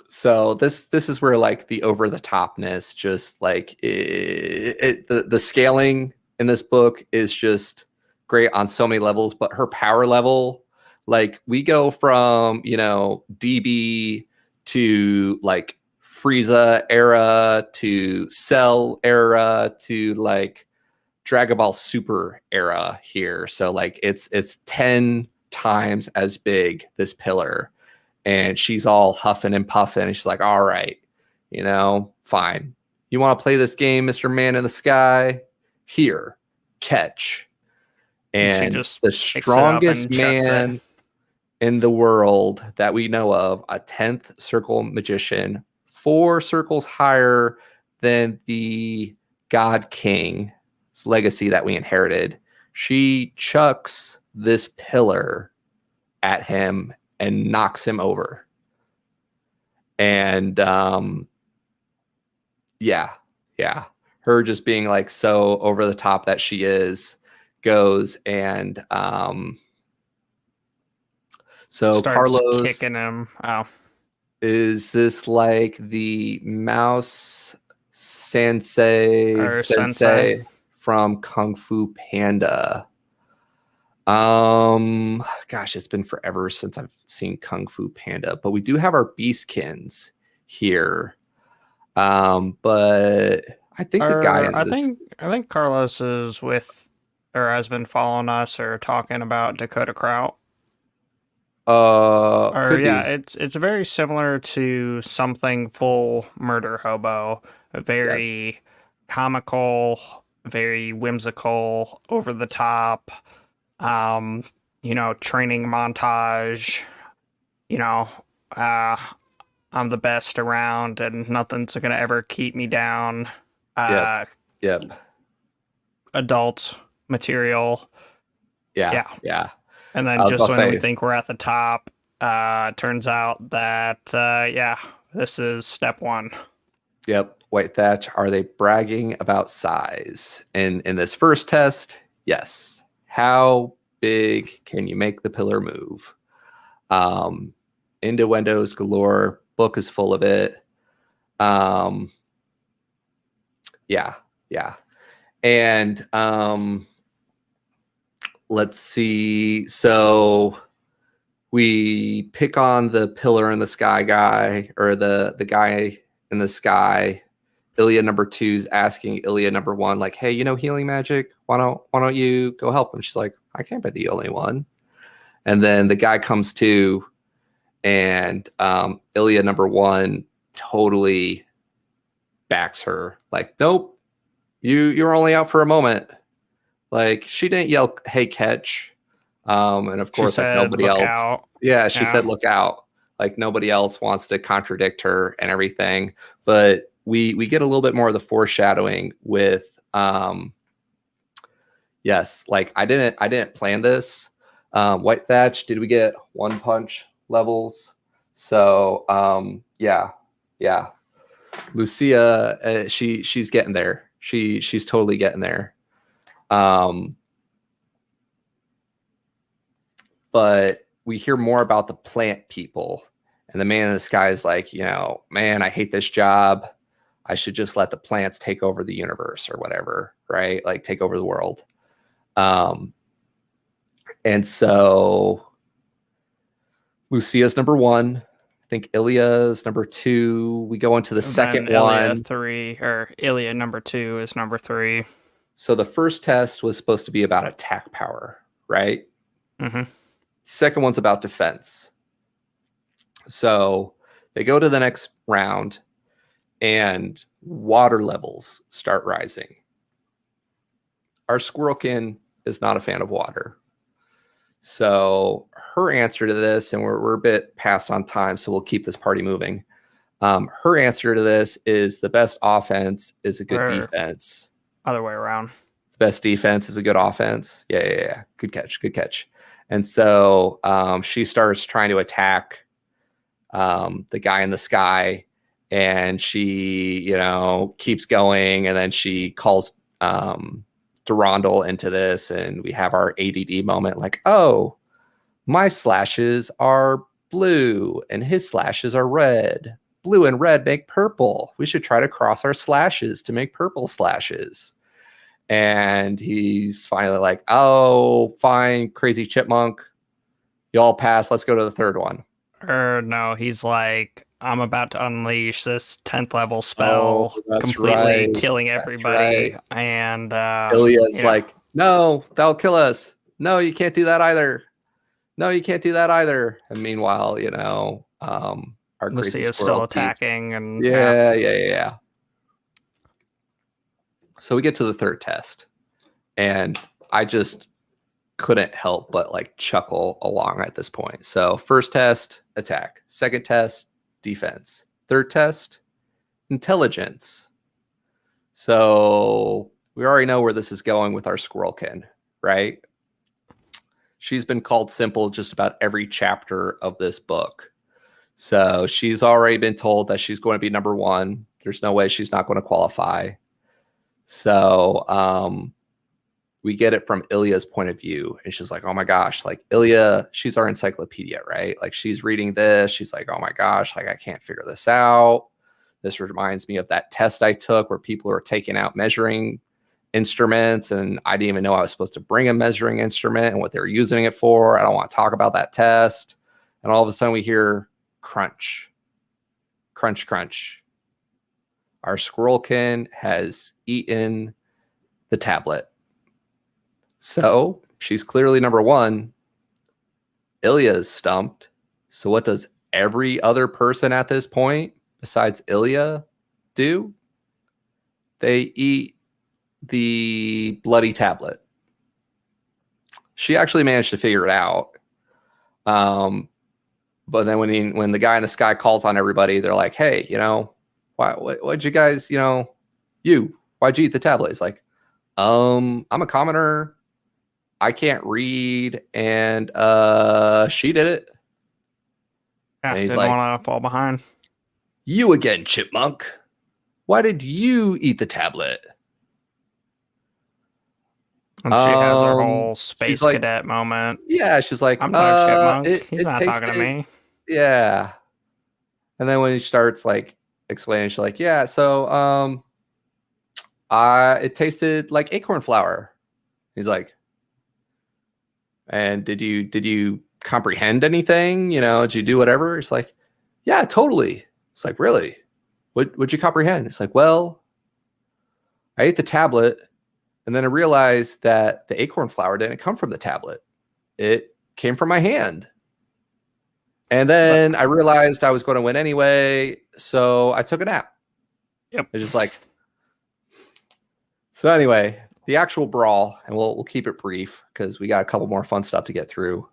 So this is where like the over the topness, just like the scaling in this book is just great on so many levels. But her power level, like we go from DB to like Frieza era to Cell era to like Dragon Ball Super era here. So like it's 10 times as big, this pillar. And she's all huffing and puffing. And she's like, all right, fine. You want to play this game, Mr. Man in the Sky? Here, catch. She And just the picks it up strongest and chucks man it. in the world that we know of, a 10th circle magician, 4 circles higher than the God King's legacy that we inherited. She chucks this pillar at him and knocks him over. And yeah. Her just being like so over the top that she goes and so Starts Carlos kicking him. Oh. Is this like the mouse sensei from Kung Fu Panda? Gosh, it's been forever since I've seen Kung Fu Panda, but we do have our Beastkins here. But I think the guy in this, I think Carlos is with or has been following us or talking about Dakota Kraut. could be. It's very similar to Something Full Murder Hobo. A very comical, very whimsical, over the top, training montage, you know, uh, I'm the best around and nothing's gonna ever keep me down. Yep. Adult material. Yeah. And I then was just about when to we say- think we're at the top, turns out that, this is step one. Yep. White Thatch, are they bragging about size? And in this first test, yes. How big can you make the pillar move? Innuendos galore. Book is full of it. Yeah. And let's see. So we pick on the pillar in the sky guy, or the guy in the sky. Ilya number 2's asking Ilya number 1, like, hey, healing magic? Why don't you go help him? She's like, I can't be the only one. And then the guy comes to, and Ilya number 1 totally backs her. Like, nope, you're only out for a moment. Like, she didn't yell, hey, catch. And of course, like nobody else. Out. Yeah, she said, look out. Like nobody else wants to contradict her and everything. But we get a little bit more of the foreshadowing with yes, like I didn't plan this. White Thatch, did we get one punch levels? So yeah. Lucia, she's getting there. She's totally getting there. But we hear more about the plant people, and the man in the sky is like, man, I hate this job. I should just let the plants take over the universe or whatever, right? Like take over the world. And so Lucia's number 1. I think Ilya's number 2. We go into the second one. Ilya number 2 is number 3. So the first test was supposed to be about attack power, right? Mm-hmm. Second one's about defense. So They go to the next round, and water levels start rising. Our squirrelkin is not a fan of water. So her answer to this, and we're a bit past on time, so we'll keep this party moving. Her answer to this is the best offense is a good defense. Other way around. The best defense is a good offense. Yeah. Good catch. And so she starts trying to attack the guy in the sky, and she, keeps going, and then she calls Durandal into this, and we have our ADD moment, like, oh, my slashes are blue and his slashes are red. Blue and red make purple. We should try to cross our slashes to make purple slashes. And he's finally like, oh, fine, crazy chipmunk. You all pass. Let's go to the third one. No, he's like, I'm about to unleash this 10th level spell, completely killing everybody. Right. And Ilya's like, no, that'll kill us. No, you can't do that either. And meanwhile, our Lucia's still attacking. And yeah. So we get to the third test, and I just couldn't help but like chuckle along at this point. So first test, attack. Second test, defense. Third test, intelligence. So we already know where this is going with our squirrelkin, right? She's been called simple just about every chapter of this book. So she's already been told that she's going to be number one. There's no way she's not going to qualify. So we get it from Ilya's point of view. And she's like, oh my gosh, like Ilya, she's our encyclopedia, right? Like she's reading this. She's like, oh my gosh, like I can't figure this out. This reminds me of that test I took where people were taking out measuring instruments, and I didn't even know I was supposed to bring a measuring instrument and what they were using it for. I don't want to talk about that test. And all of a sudden we hear crunch, crunch, crunch. Our squirrelkin has eaten the tablet. So she's clearly number one. Ilya's stumped. So what does every other person at this point besides Ilya do? They eat the bloody tablet. She actually managed to figure it out. But then when the guy in the sky calls on everybody, they're like, hey, why'd you guys, why'd you eat the tablet? He's like, I'm a commoner. I can't read. And she did it. Yeah, and he's didn't want to fall behind. You again, chipmunk. Why did you eat the tablet? And she has her whole space cadet moment. Yeah, she's like, I'm no chipmunk. He's not talking to me. Yeah. And then when he starts like explaining, she's like, yeah, so it tasted like acorn flour. He's like, and did you comprehend anything? Did you do whatever? It's like, yeah, totally. It's like, really? What'd you comprehend? It's like, well, I ate the tablet, and then I realized that the acorn flour didn't come from the tablet. It came from my hand. And then I realized I was going to win anyway, so I took a nap. Yep. It's just like, so anyway, the actual brawl, and we'll keep it brief because we got a couple more fun stuff to get through,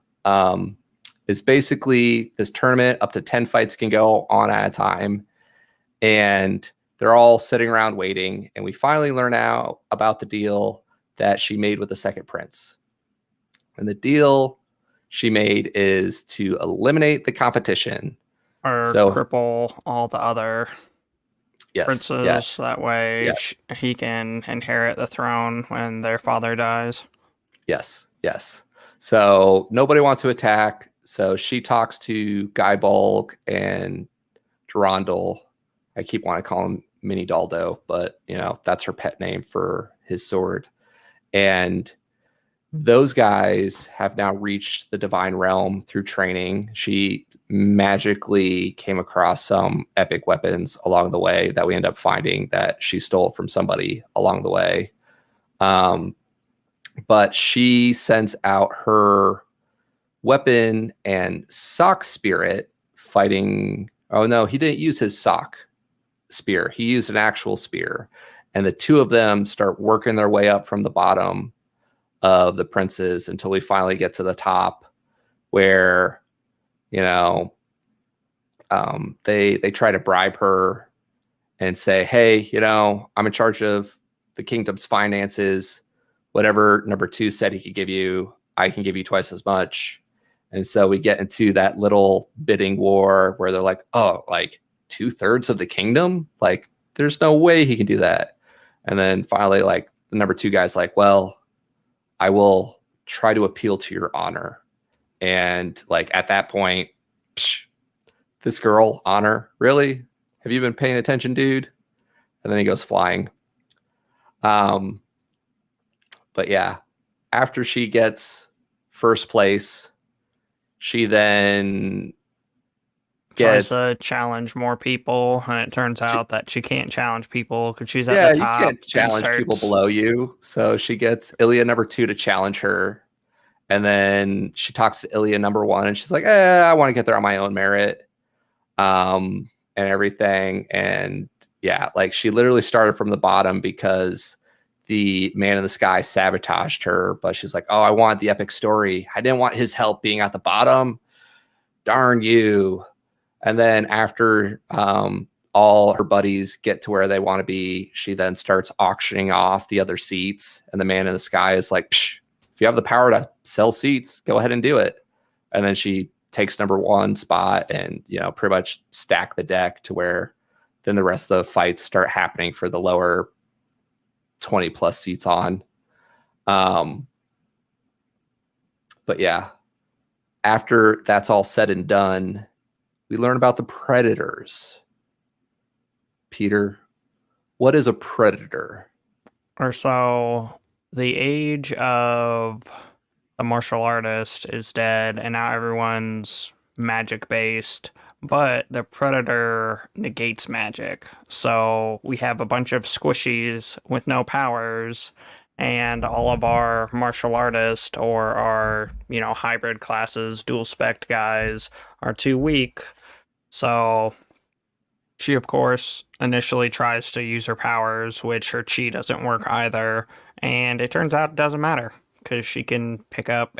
is basically this tournament. Up to 10 fights can go on at a time, and they're all sitting around waiting, and we finally learn out about the deal that she made with the second prince. And the deal she made is to eliminate the competition. Or cripple all the other princes. Yes. That way he can inherit the throne when their father dies. Yes. So nobody wants to attack. So she talks to Guy Bulk and Durandal. I keep wanting to call him Mini Daldo, but that's her pet name for his sword. And those guys have now reached the divine realm through training. She magically came across some epic weapons along the way that we end up finding that she stole from somebody along the way. But she sends out her weapon and sock spirit fighting Oh no, he didn't use his sock spear. He used an actual spear. And the two of them start working their way up from the bottom of the princes until we finally get to the top where, they try to bribe her and say, hey, I'm in charge of the kingdom's finances. Whatever number 2 said he could give you, I can give you twice as much. And so we get into that little bidding war where they're like, oh, like 2/3 of the kingdom? Like, there's no way he can do that. And then finally, like, the number 2 guy's like, well, I will try to appeal to your honor. And like at that point, this girl, Honor, really? Have you been paying attention, dude? And then he goes flying. But yeah, after she gets first place, she then tries to challenge more people, and it turns out that she can't challenge people because she's at the top. You can't challenge people below you. So she gets Ilya number 2 to challenge her. And then she talks to Ilya number 1, and she's like, I want to get there on my own merit. And everything. And yeah, like she literally started from the bottom because the man in the sky sabotaged her. But she's like, oh, I want the epic story. I didn't want his help being at the bottom. Darn you. And then after all her buddies get to where they want to be, she then starts auctioning off the other seats. And the man in the sky is like, psh, if you have the power to sell seats, go ahead and do it. And then she takes number 1 spot and, pretty much stack the deck to where then the rest of the fights start happening for the lower 20 plus seats on. But yeah, after that's all said and done, we learn about the predators. Peter, what is a predator? Or so the age of the martial artist is dead, and now everyone's magic based, but the predator negates magic. So we have a bunch of squishies with no powers, and all of our martial artists or our, hybrid classes, dual spec guys are too weak. So she, of course, initially tries to use her powers, which her chi doesn't work either, and it turns out it doesn't matter because she can pick up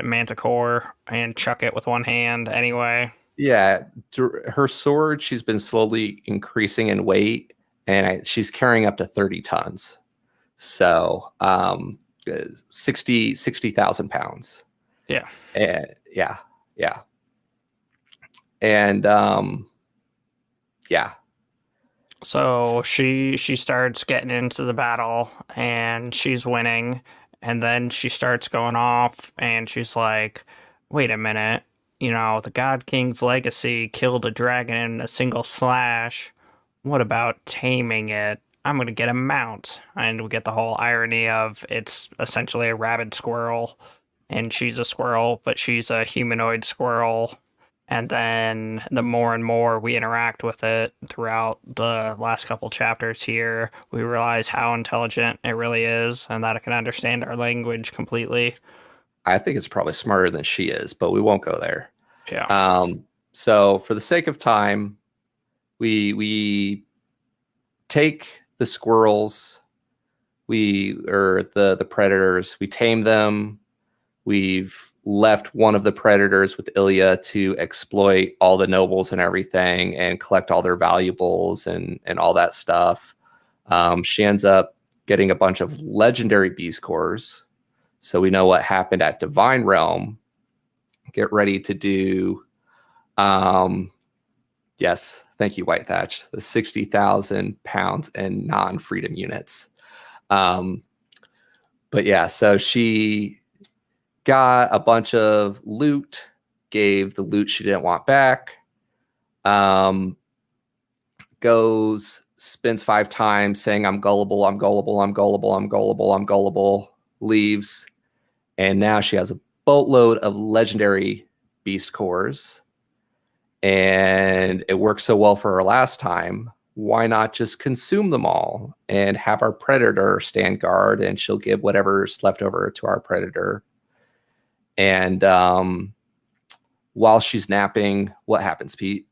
manticore and chuck it with one hand anyway. Yeah, her sword, she's been slowly increasing in weight, and she's carrying up to 30 tons. So 60,000 pounds. Yeah. And yeah. And yeah. So she starts getting into the battle and she's winning, and then she starts going off and she's like, wait a minute, the God King's legacy killed a dragon in a single slash. What about taming it? I'm gonna get a mount. And we get the whole irony of it's essentially a rabid squirrel, and she's a squirrel, but she's a humanoid squirrel. And then the more and more we interact with it throughout the last couple chapters here, we realize how intelligent it really is and that it can understand our language completely. I think it's probably smarter than she is, but we won't go there. Yeah. So for the sake of time, we take the squirrels, the predators, we tame them. We've left one of the predators with Ilya to exploit all the nobles and everything and collect all their valuables and all that stuff. She ends up getting a bunch of legendary beast cores. So we know what happened at Divine Realm. Get ready to do, yes, thank you, White Thatch, the 60,000 pounds and non-freedom units. But yeah, so she got a bunch of loot, gave the loot she didn't want back, goes, spins 5 times saying, I'm gullible, I'm gullible, I'm gullible, I'm gullible, I'm gullible, leaves. And now she has a boatload of legendary beast cores. And it worked so well for her last time. Why not just consume them all and have our predator stand guard, and she'll give whatever's left over to our predator. And while she's napping, what happens, Pete?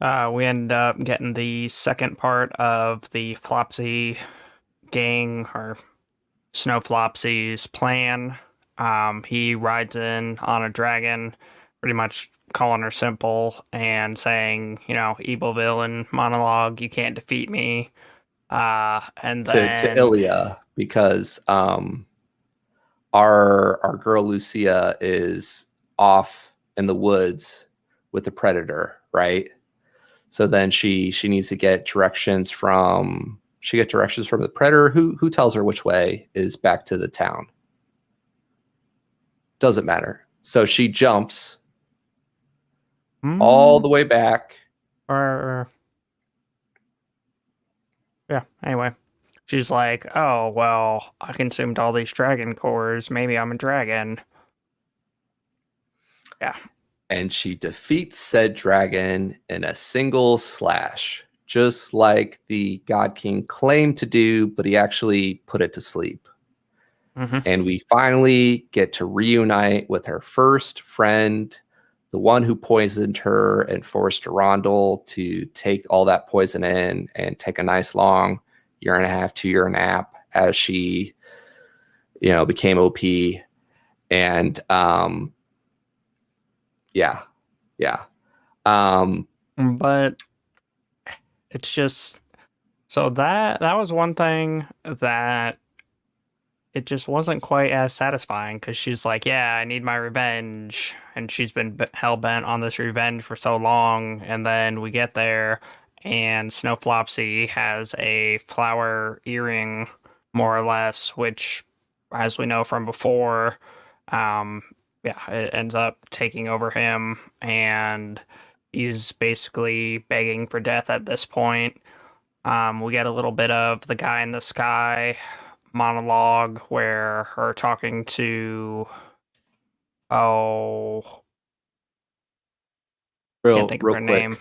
We end up getting the second part of the Flopsy gang, or Snow Flopsy's plan. He rides in on a dragon, pretty much calling her simple and saying, evil villain monologue, you can't defeat me. And To then Ilya, because our girl Lucia is off in the woods with the predator, right? So then she needs to get directions from the predator, who tells her which way is back to the town. Doesn't matter. So she jumps all the way back. Yeah, anyway. She's like, oh, well, I consumed all these dragon cores. Maybe I'm a dragon. Yeah. And she defeats said dragon in a single slash, just like the God King claimed to do, but he actually put it to sleep. Mm-hmm. And we finally get to reunite with her first friend, the one who poisoned her and forced Durandal to take all that poison in and take a nice long 1.5 to 2 year nap as she, became OP. And yeah. But it's just, so that was one thing that it just wasn't quite as satisfying, because she's like, yeah, I need my revenge, and she's been hell-bent on this revenge for so long, and then we get there and Snow Flopsy has a flower earring, more or less, which, as we know from before, it ends up taking over him, and he's basically begging for death at this point. We get a little bit of the guy in the sky monologue where her talking to can't think of her quick. name.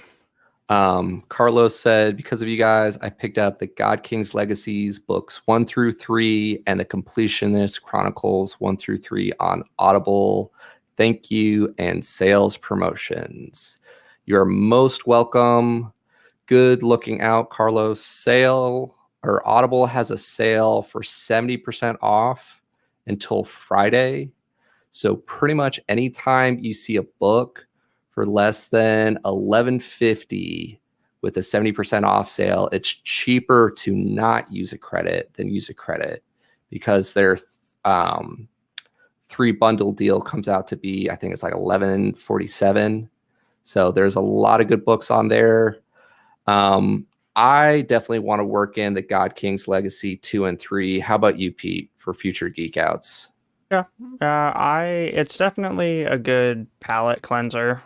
Carlos said, because of you guys, I picked up the God King's Legacies books 1 through 3 and the Completionist Chronicles 1 through 3 on Audible. Thank you, and sales promotions. You're most welcome. Good looking out, Carlos. Audible has a sale for 70% off until Friday. So pretty much anytime you see a book for less than $11.50 with a 70% off sale, it's cheaper to not use a credit than use a credit, because their 3 bundle deal comes out to be, I think it's like $11.47. So there's a lot of good books on there. I definitely want to work in the God King's Legacy 2 and 3. How about you, Pete, for future Geek Outs? Yeah, it's definitely a good palate cleanser.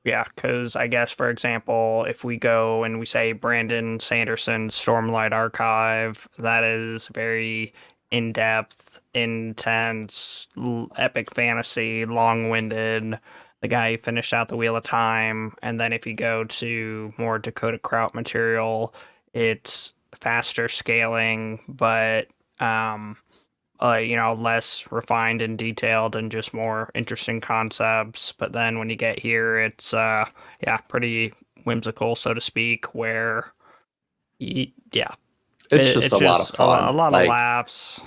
Because I guess, for example, if we go and we say Brandon Sanderson's Stormlight Archive, that is very in-depth, intense, epic fantasy, long-winded. The guy who finished out the Wheel of Time. And then if you go to more Dakota Kraut material, it's faster scaling, but less refined and detailed and just more interesting concepts. But then when you get here, it's pretty whimsical, so to speak, where it's just a lot of fun. A lot of laughs.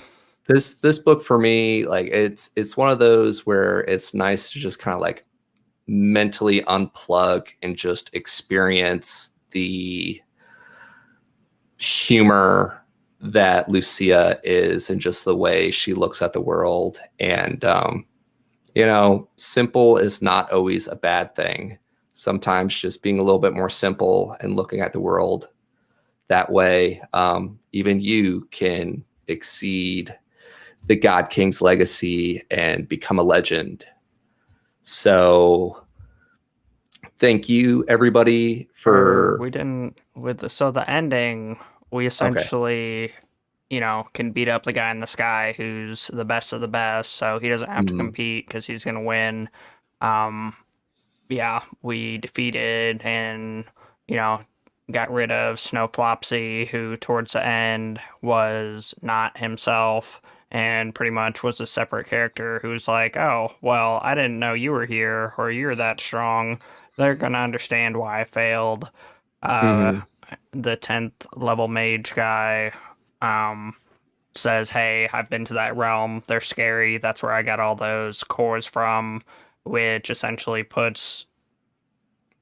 This book for me, like it's one of those where it's nice to just kind of like mentally unplug and just experience the humor that Lucia is and just the way she looks at the world. And simple is not always a bad thing. Sometimes just being a little bit more simple and looking at the world that way, even you can exceed the God King's legacy and become a legend. So thank you, everybody, for... the ending, we essentially, can beat up the guy in the sky who's the best of the best, so he doesn't have to compete because he's going to win. We defeated and, got rid of Snow Flopsy, who towards the end was not himself, and pretty much was a separate character who's like, oh, well, I didn't know you were here or you're that strong. They're going to understand why I failed. Uh, Hmm. the 10th level mage guy um, says, hey, I've been to that realm. They're scary. That's where I got all those cores from, which essentially puts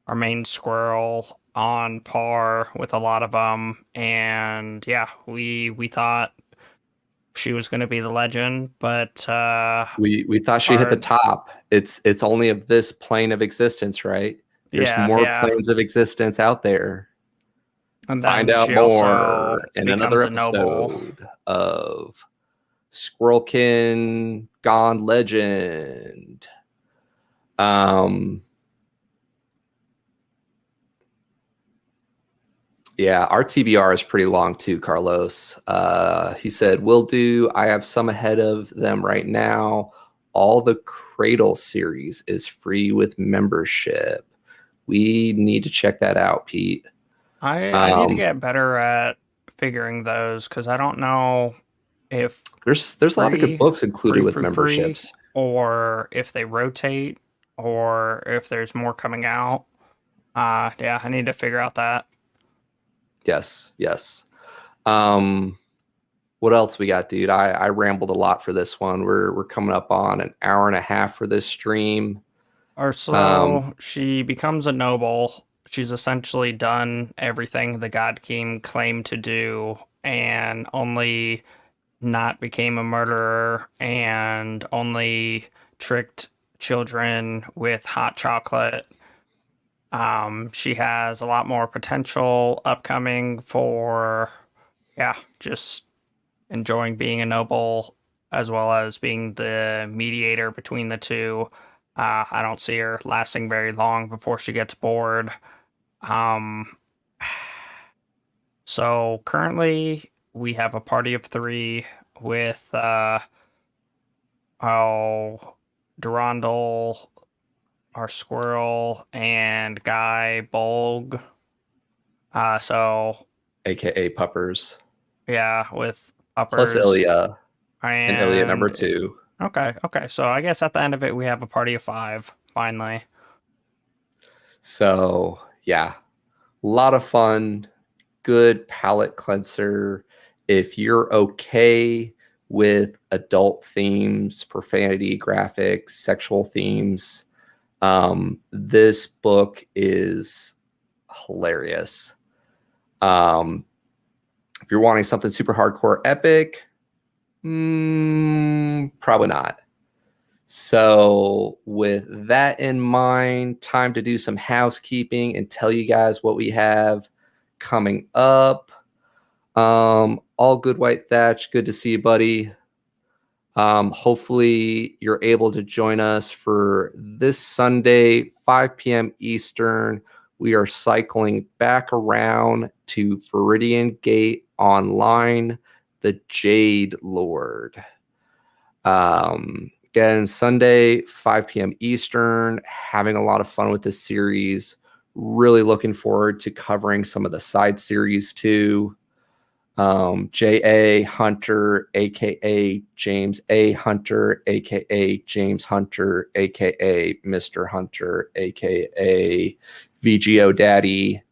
our main squirrel on par with a lot of them. And yeah, we thought she was going to be the legend, but We thought she hit the our top. It's only of this plane of existence, right? There's yeah, more yeah. planes of existence out there. And Find then out she more also in another becomes a noble. episode of Squirrelkin Gone Legend. Um, yeah, our TBR is pretty long too, Carlos. He said, "Will do. I have some ahead of them right now. All the Cradle series is free with membership. We need to check that out, Pete." I need to Um, get better at figuring those because I don't know if there's a lot of good free, books included with free, memberships. or if they rotate, or if there's more coming out. Yeah, I need to figure out that. Yes, yes. Um, what else we got, dude? I rambled a lot for this one. We're coming up on an hour and a half for this stream. Or Um, so she becomes a noble. She's essentially done everything the God King claimed to do, and only not became a murderer, and only tricked children with hot chocolate. She has a lot more potential upcoming for, yeah, just enjoying being a noble as well as being the mediator between the two. I don't see her lasting very long before she gets bored. Um, so currently we have a party of three with oh Durandal, our squirrel, and Guy Bolg. So aka Puppers, yeah, with plus uppers Ilya and Ilya number and two. okay, okay. So I guess at the end of it we have a party of five, finally. So yeah, a lot of fun, good palate cleanser. If you're okay with adult themes, profanity, graphics, sexual themes, this book is hilarious. If you're wanting something super hardcore epic, probably not. So, with that in mind, time to do some housekeeping and tell you guys what we have coming up. All good, White Thatch. Good to see you, buddy. Hopefully, you're able to join us for this Sunday, 5 p.m. Eastern. We are cycling back around to Viridian Gate Online, the Jade Lord. Again, Sunday, 5 p.m. Eastern, having a lot of fun with this series. Really looking forward to covering some of the side series too. J.A. Hunter, aka James A. Hunter, aka James Hunter, aka Mr. Hunter, aka VGO Daddy,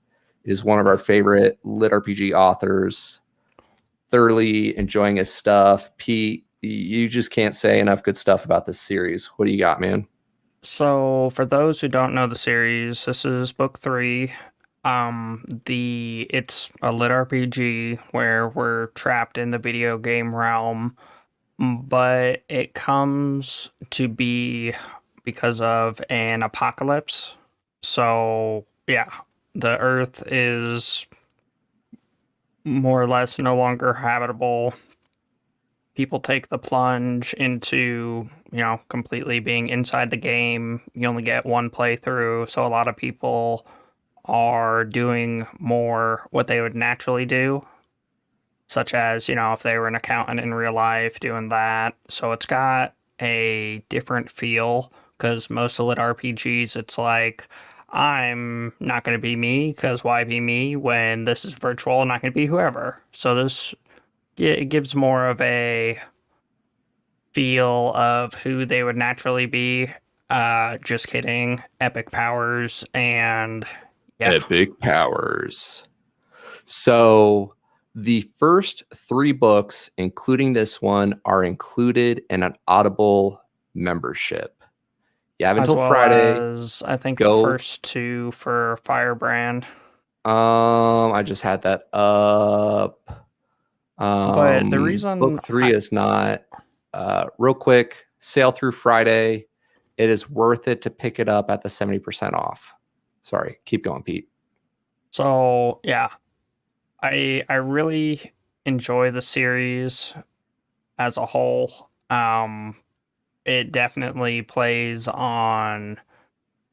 is one of our favorite lit RPG authors. Thoroughly enjoying his stuff. Pete, you just can't say enough good stuff about this series. What do you got, man? So for those who don't know the series, this is book three. It's a lit RPG where we're trapped in the video game realm, but it comes to be because of an apocalypse. So yeah, the Earth is more or less no longer habitable. People take the plunge into, completely being inside the game. You only get one playthrough, so a lot of people are doing more what they would naturally do, such as, if they were an accountant in real life, doing that. So it's got a different feel because most of lit RPGs, it's like, I'm not going to be me because why be me when this is virtual and not going to be whoever. So this it gives more of a feel of who they would naturally be. Just kidding. Epic powers and yeah. Epic powers. So the first 3 books, including this one, are included in an Audible membership. You have As until well Friday. as I think the Go. first 2 for Firebrand. I just had that up. But the reason Book 3 is not. Real quick, sale through Friday. It is worth it to pick it up at the 70% off. Sorry, keep going, Pete. So yeah, I really enjoy the series as a whole. It definitely plays on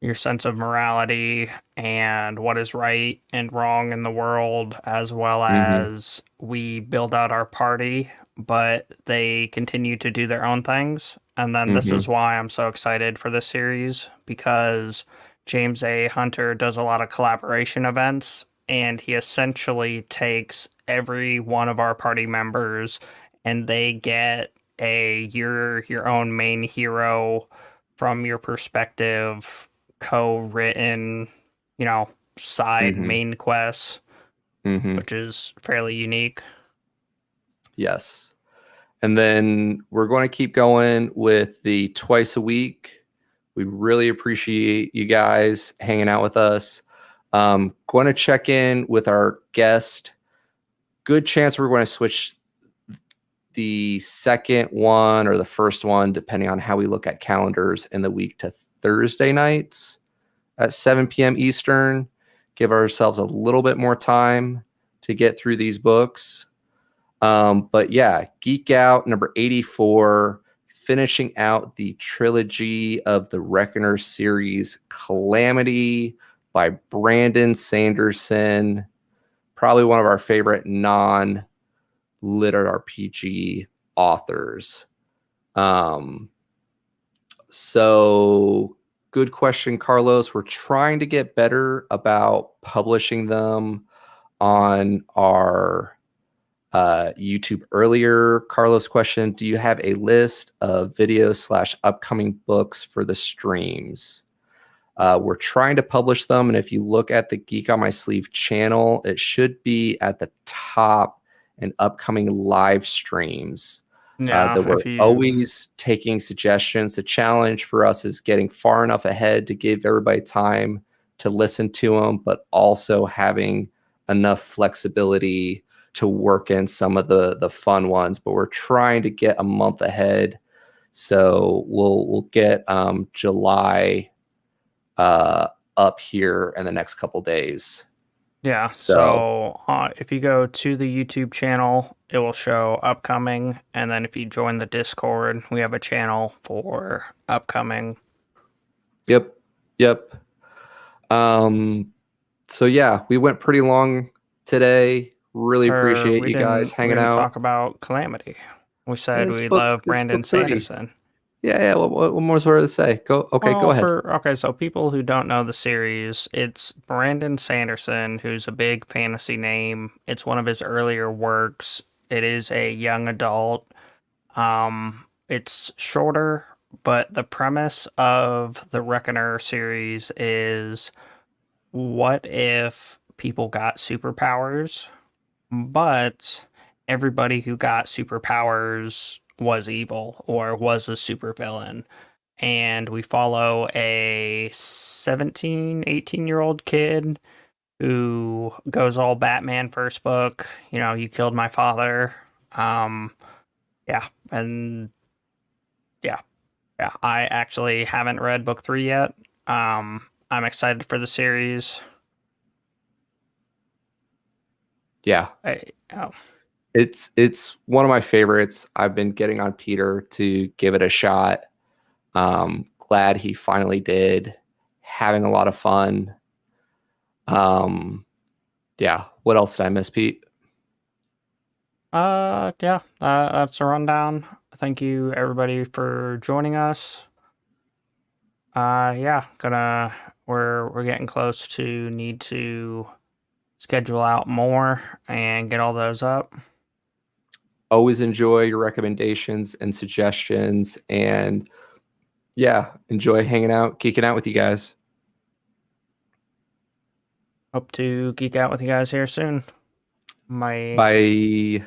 your sense of morality and what is right and wrong in the world, as well Mm-hmm. as we build out our party, but they continue to do their own things. And then this Mm-hmm. is why I'm so excited for this series, because James A. Hunter does a lot of collaboration events, and he essentially takes every one of our party members and they get a your own main hero from your perspective, co-written, side Mm-hmm. main quests, Mm-hmm. which is fairly unique. Yes. And then we're going to keep going with the twice a week. We really appreciate you guys hanging out with us. Going to check in with our guest. Good chance we're going to switch the second one or the first one, depending on how we look at calendars in the week, to Thursday nights at 7 p.m. Eastern. Give ourselves a little bit more time to get through these books. But yeah, Geek Out number 84, finishing out the trilogy of the Reckoner series, Calamity by Brandon Sanderson. Probably one of our favorite non-literate RPG authors. So good question, Carlos. We're trying to get better about publishing them on our YouTube earlier. Carlos question, do you have a list of videos / upcoming books for the streams? We're trying to publish them, and if you look at the Geek on My Sleeve channel, it should be at the top in upcoming live streams. Yeah, That we're if you always taking suggestions. The challenge for us is getting far enough ahead to give everybody time to listen to them, but also having enough flexibility to work in some of the fun ones. But we're trying to get a month ahead, so we'll get July up here in the next couple days. yeah. So So if you go to the YouTube channel, it will show upcoming, and then if you join the Discord, we have a channel for upcoming. yep. So yeah, we went pretty long today. Really appreciate We you guys didn't hanging really out. talk about Calamity. We said It's we love Brandon book 3. Sanderson. Yeah. What more is there to say? Go Well, ahead. so people who don't know the series, it's Brandon Sanderson, who's a big fantasy name. It's one of his earlier works. It is a young adult. It's shorter, but the premise of the Reckoner series is, what if people got superpowers, but everybody who got superpowers was evil or was a supervillain? And we follow a 17, 18-year-old kid who goes all Batman first book, you killed my father. Yeah, and yeah, I actually haven't read book 3 yet. I'm excited for the series. Yeah. Oh, It's one of my favorites. I've been getting on Peter to give it a shot. Glad he finally did. Having a lot of fun. Yeah. What else did I miss, Pete? yeah, that's a rundown. Thank you everybody for joining us. Yeah, we're getting close to need to schedule out more and get all those up. Always enjoy your recommendations and suggestions. And yeah, enjoy hanging out, geeking out with you guys. Hope to geek out with you guys here soon. My Bye.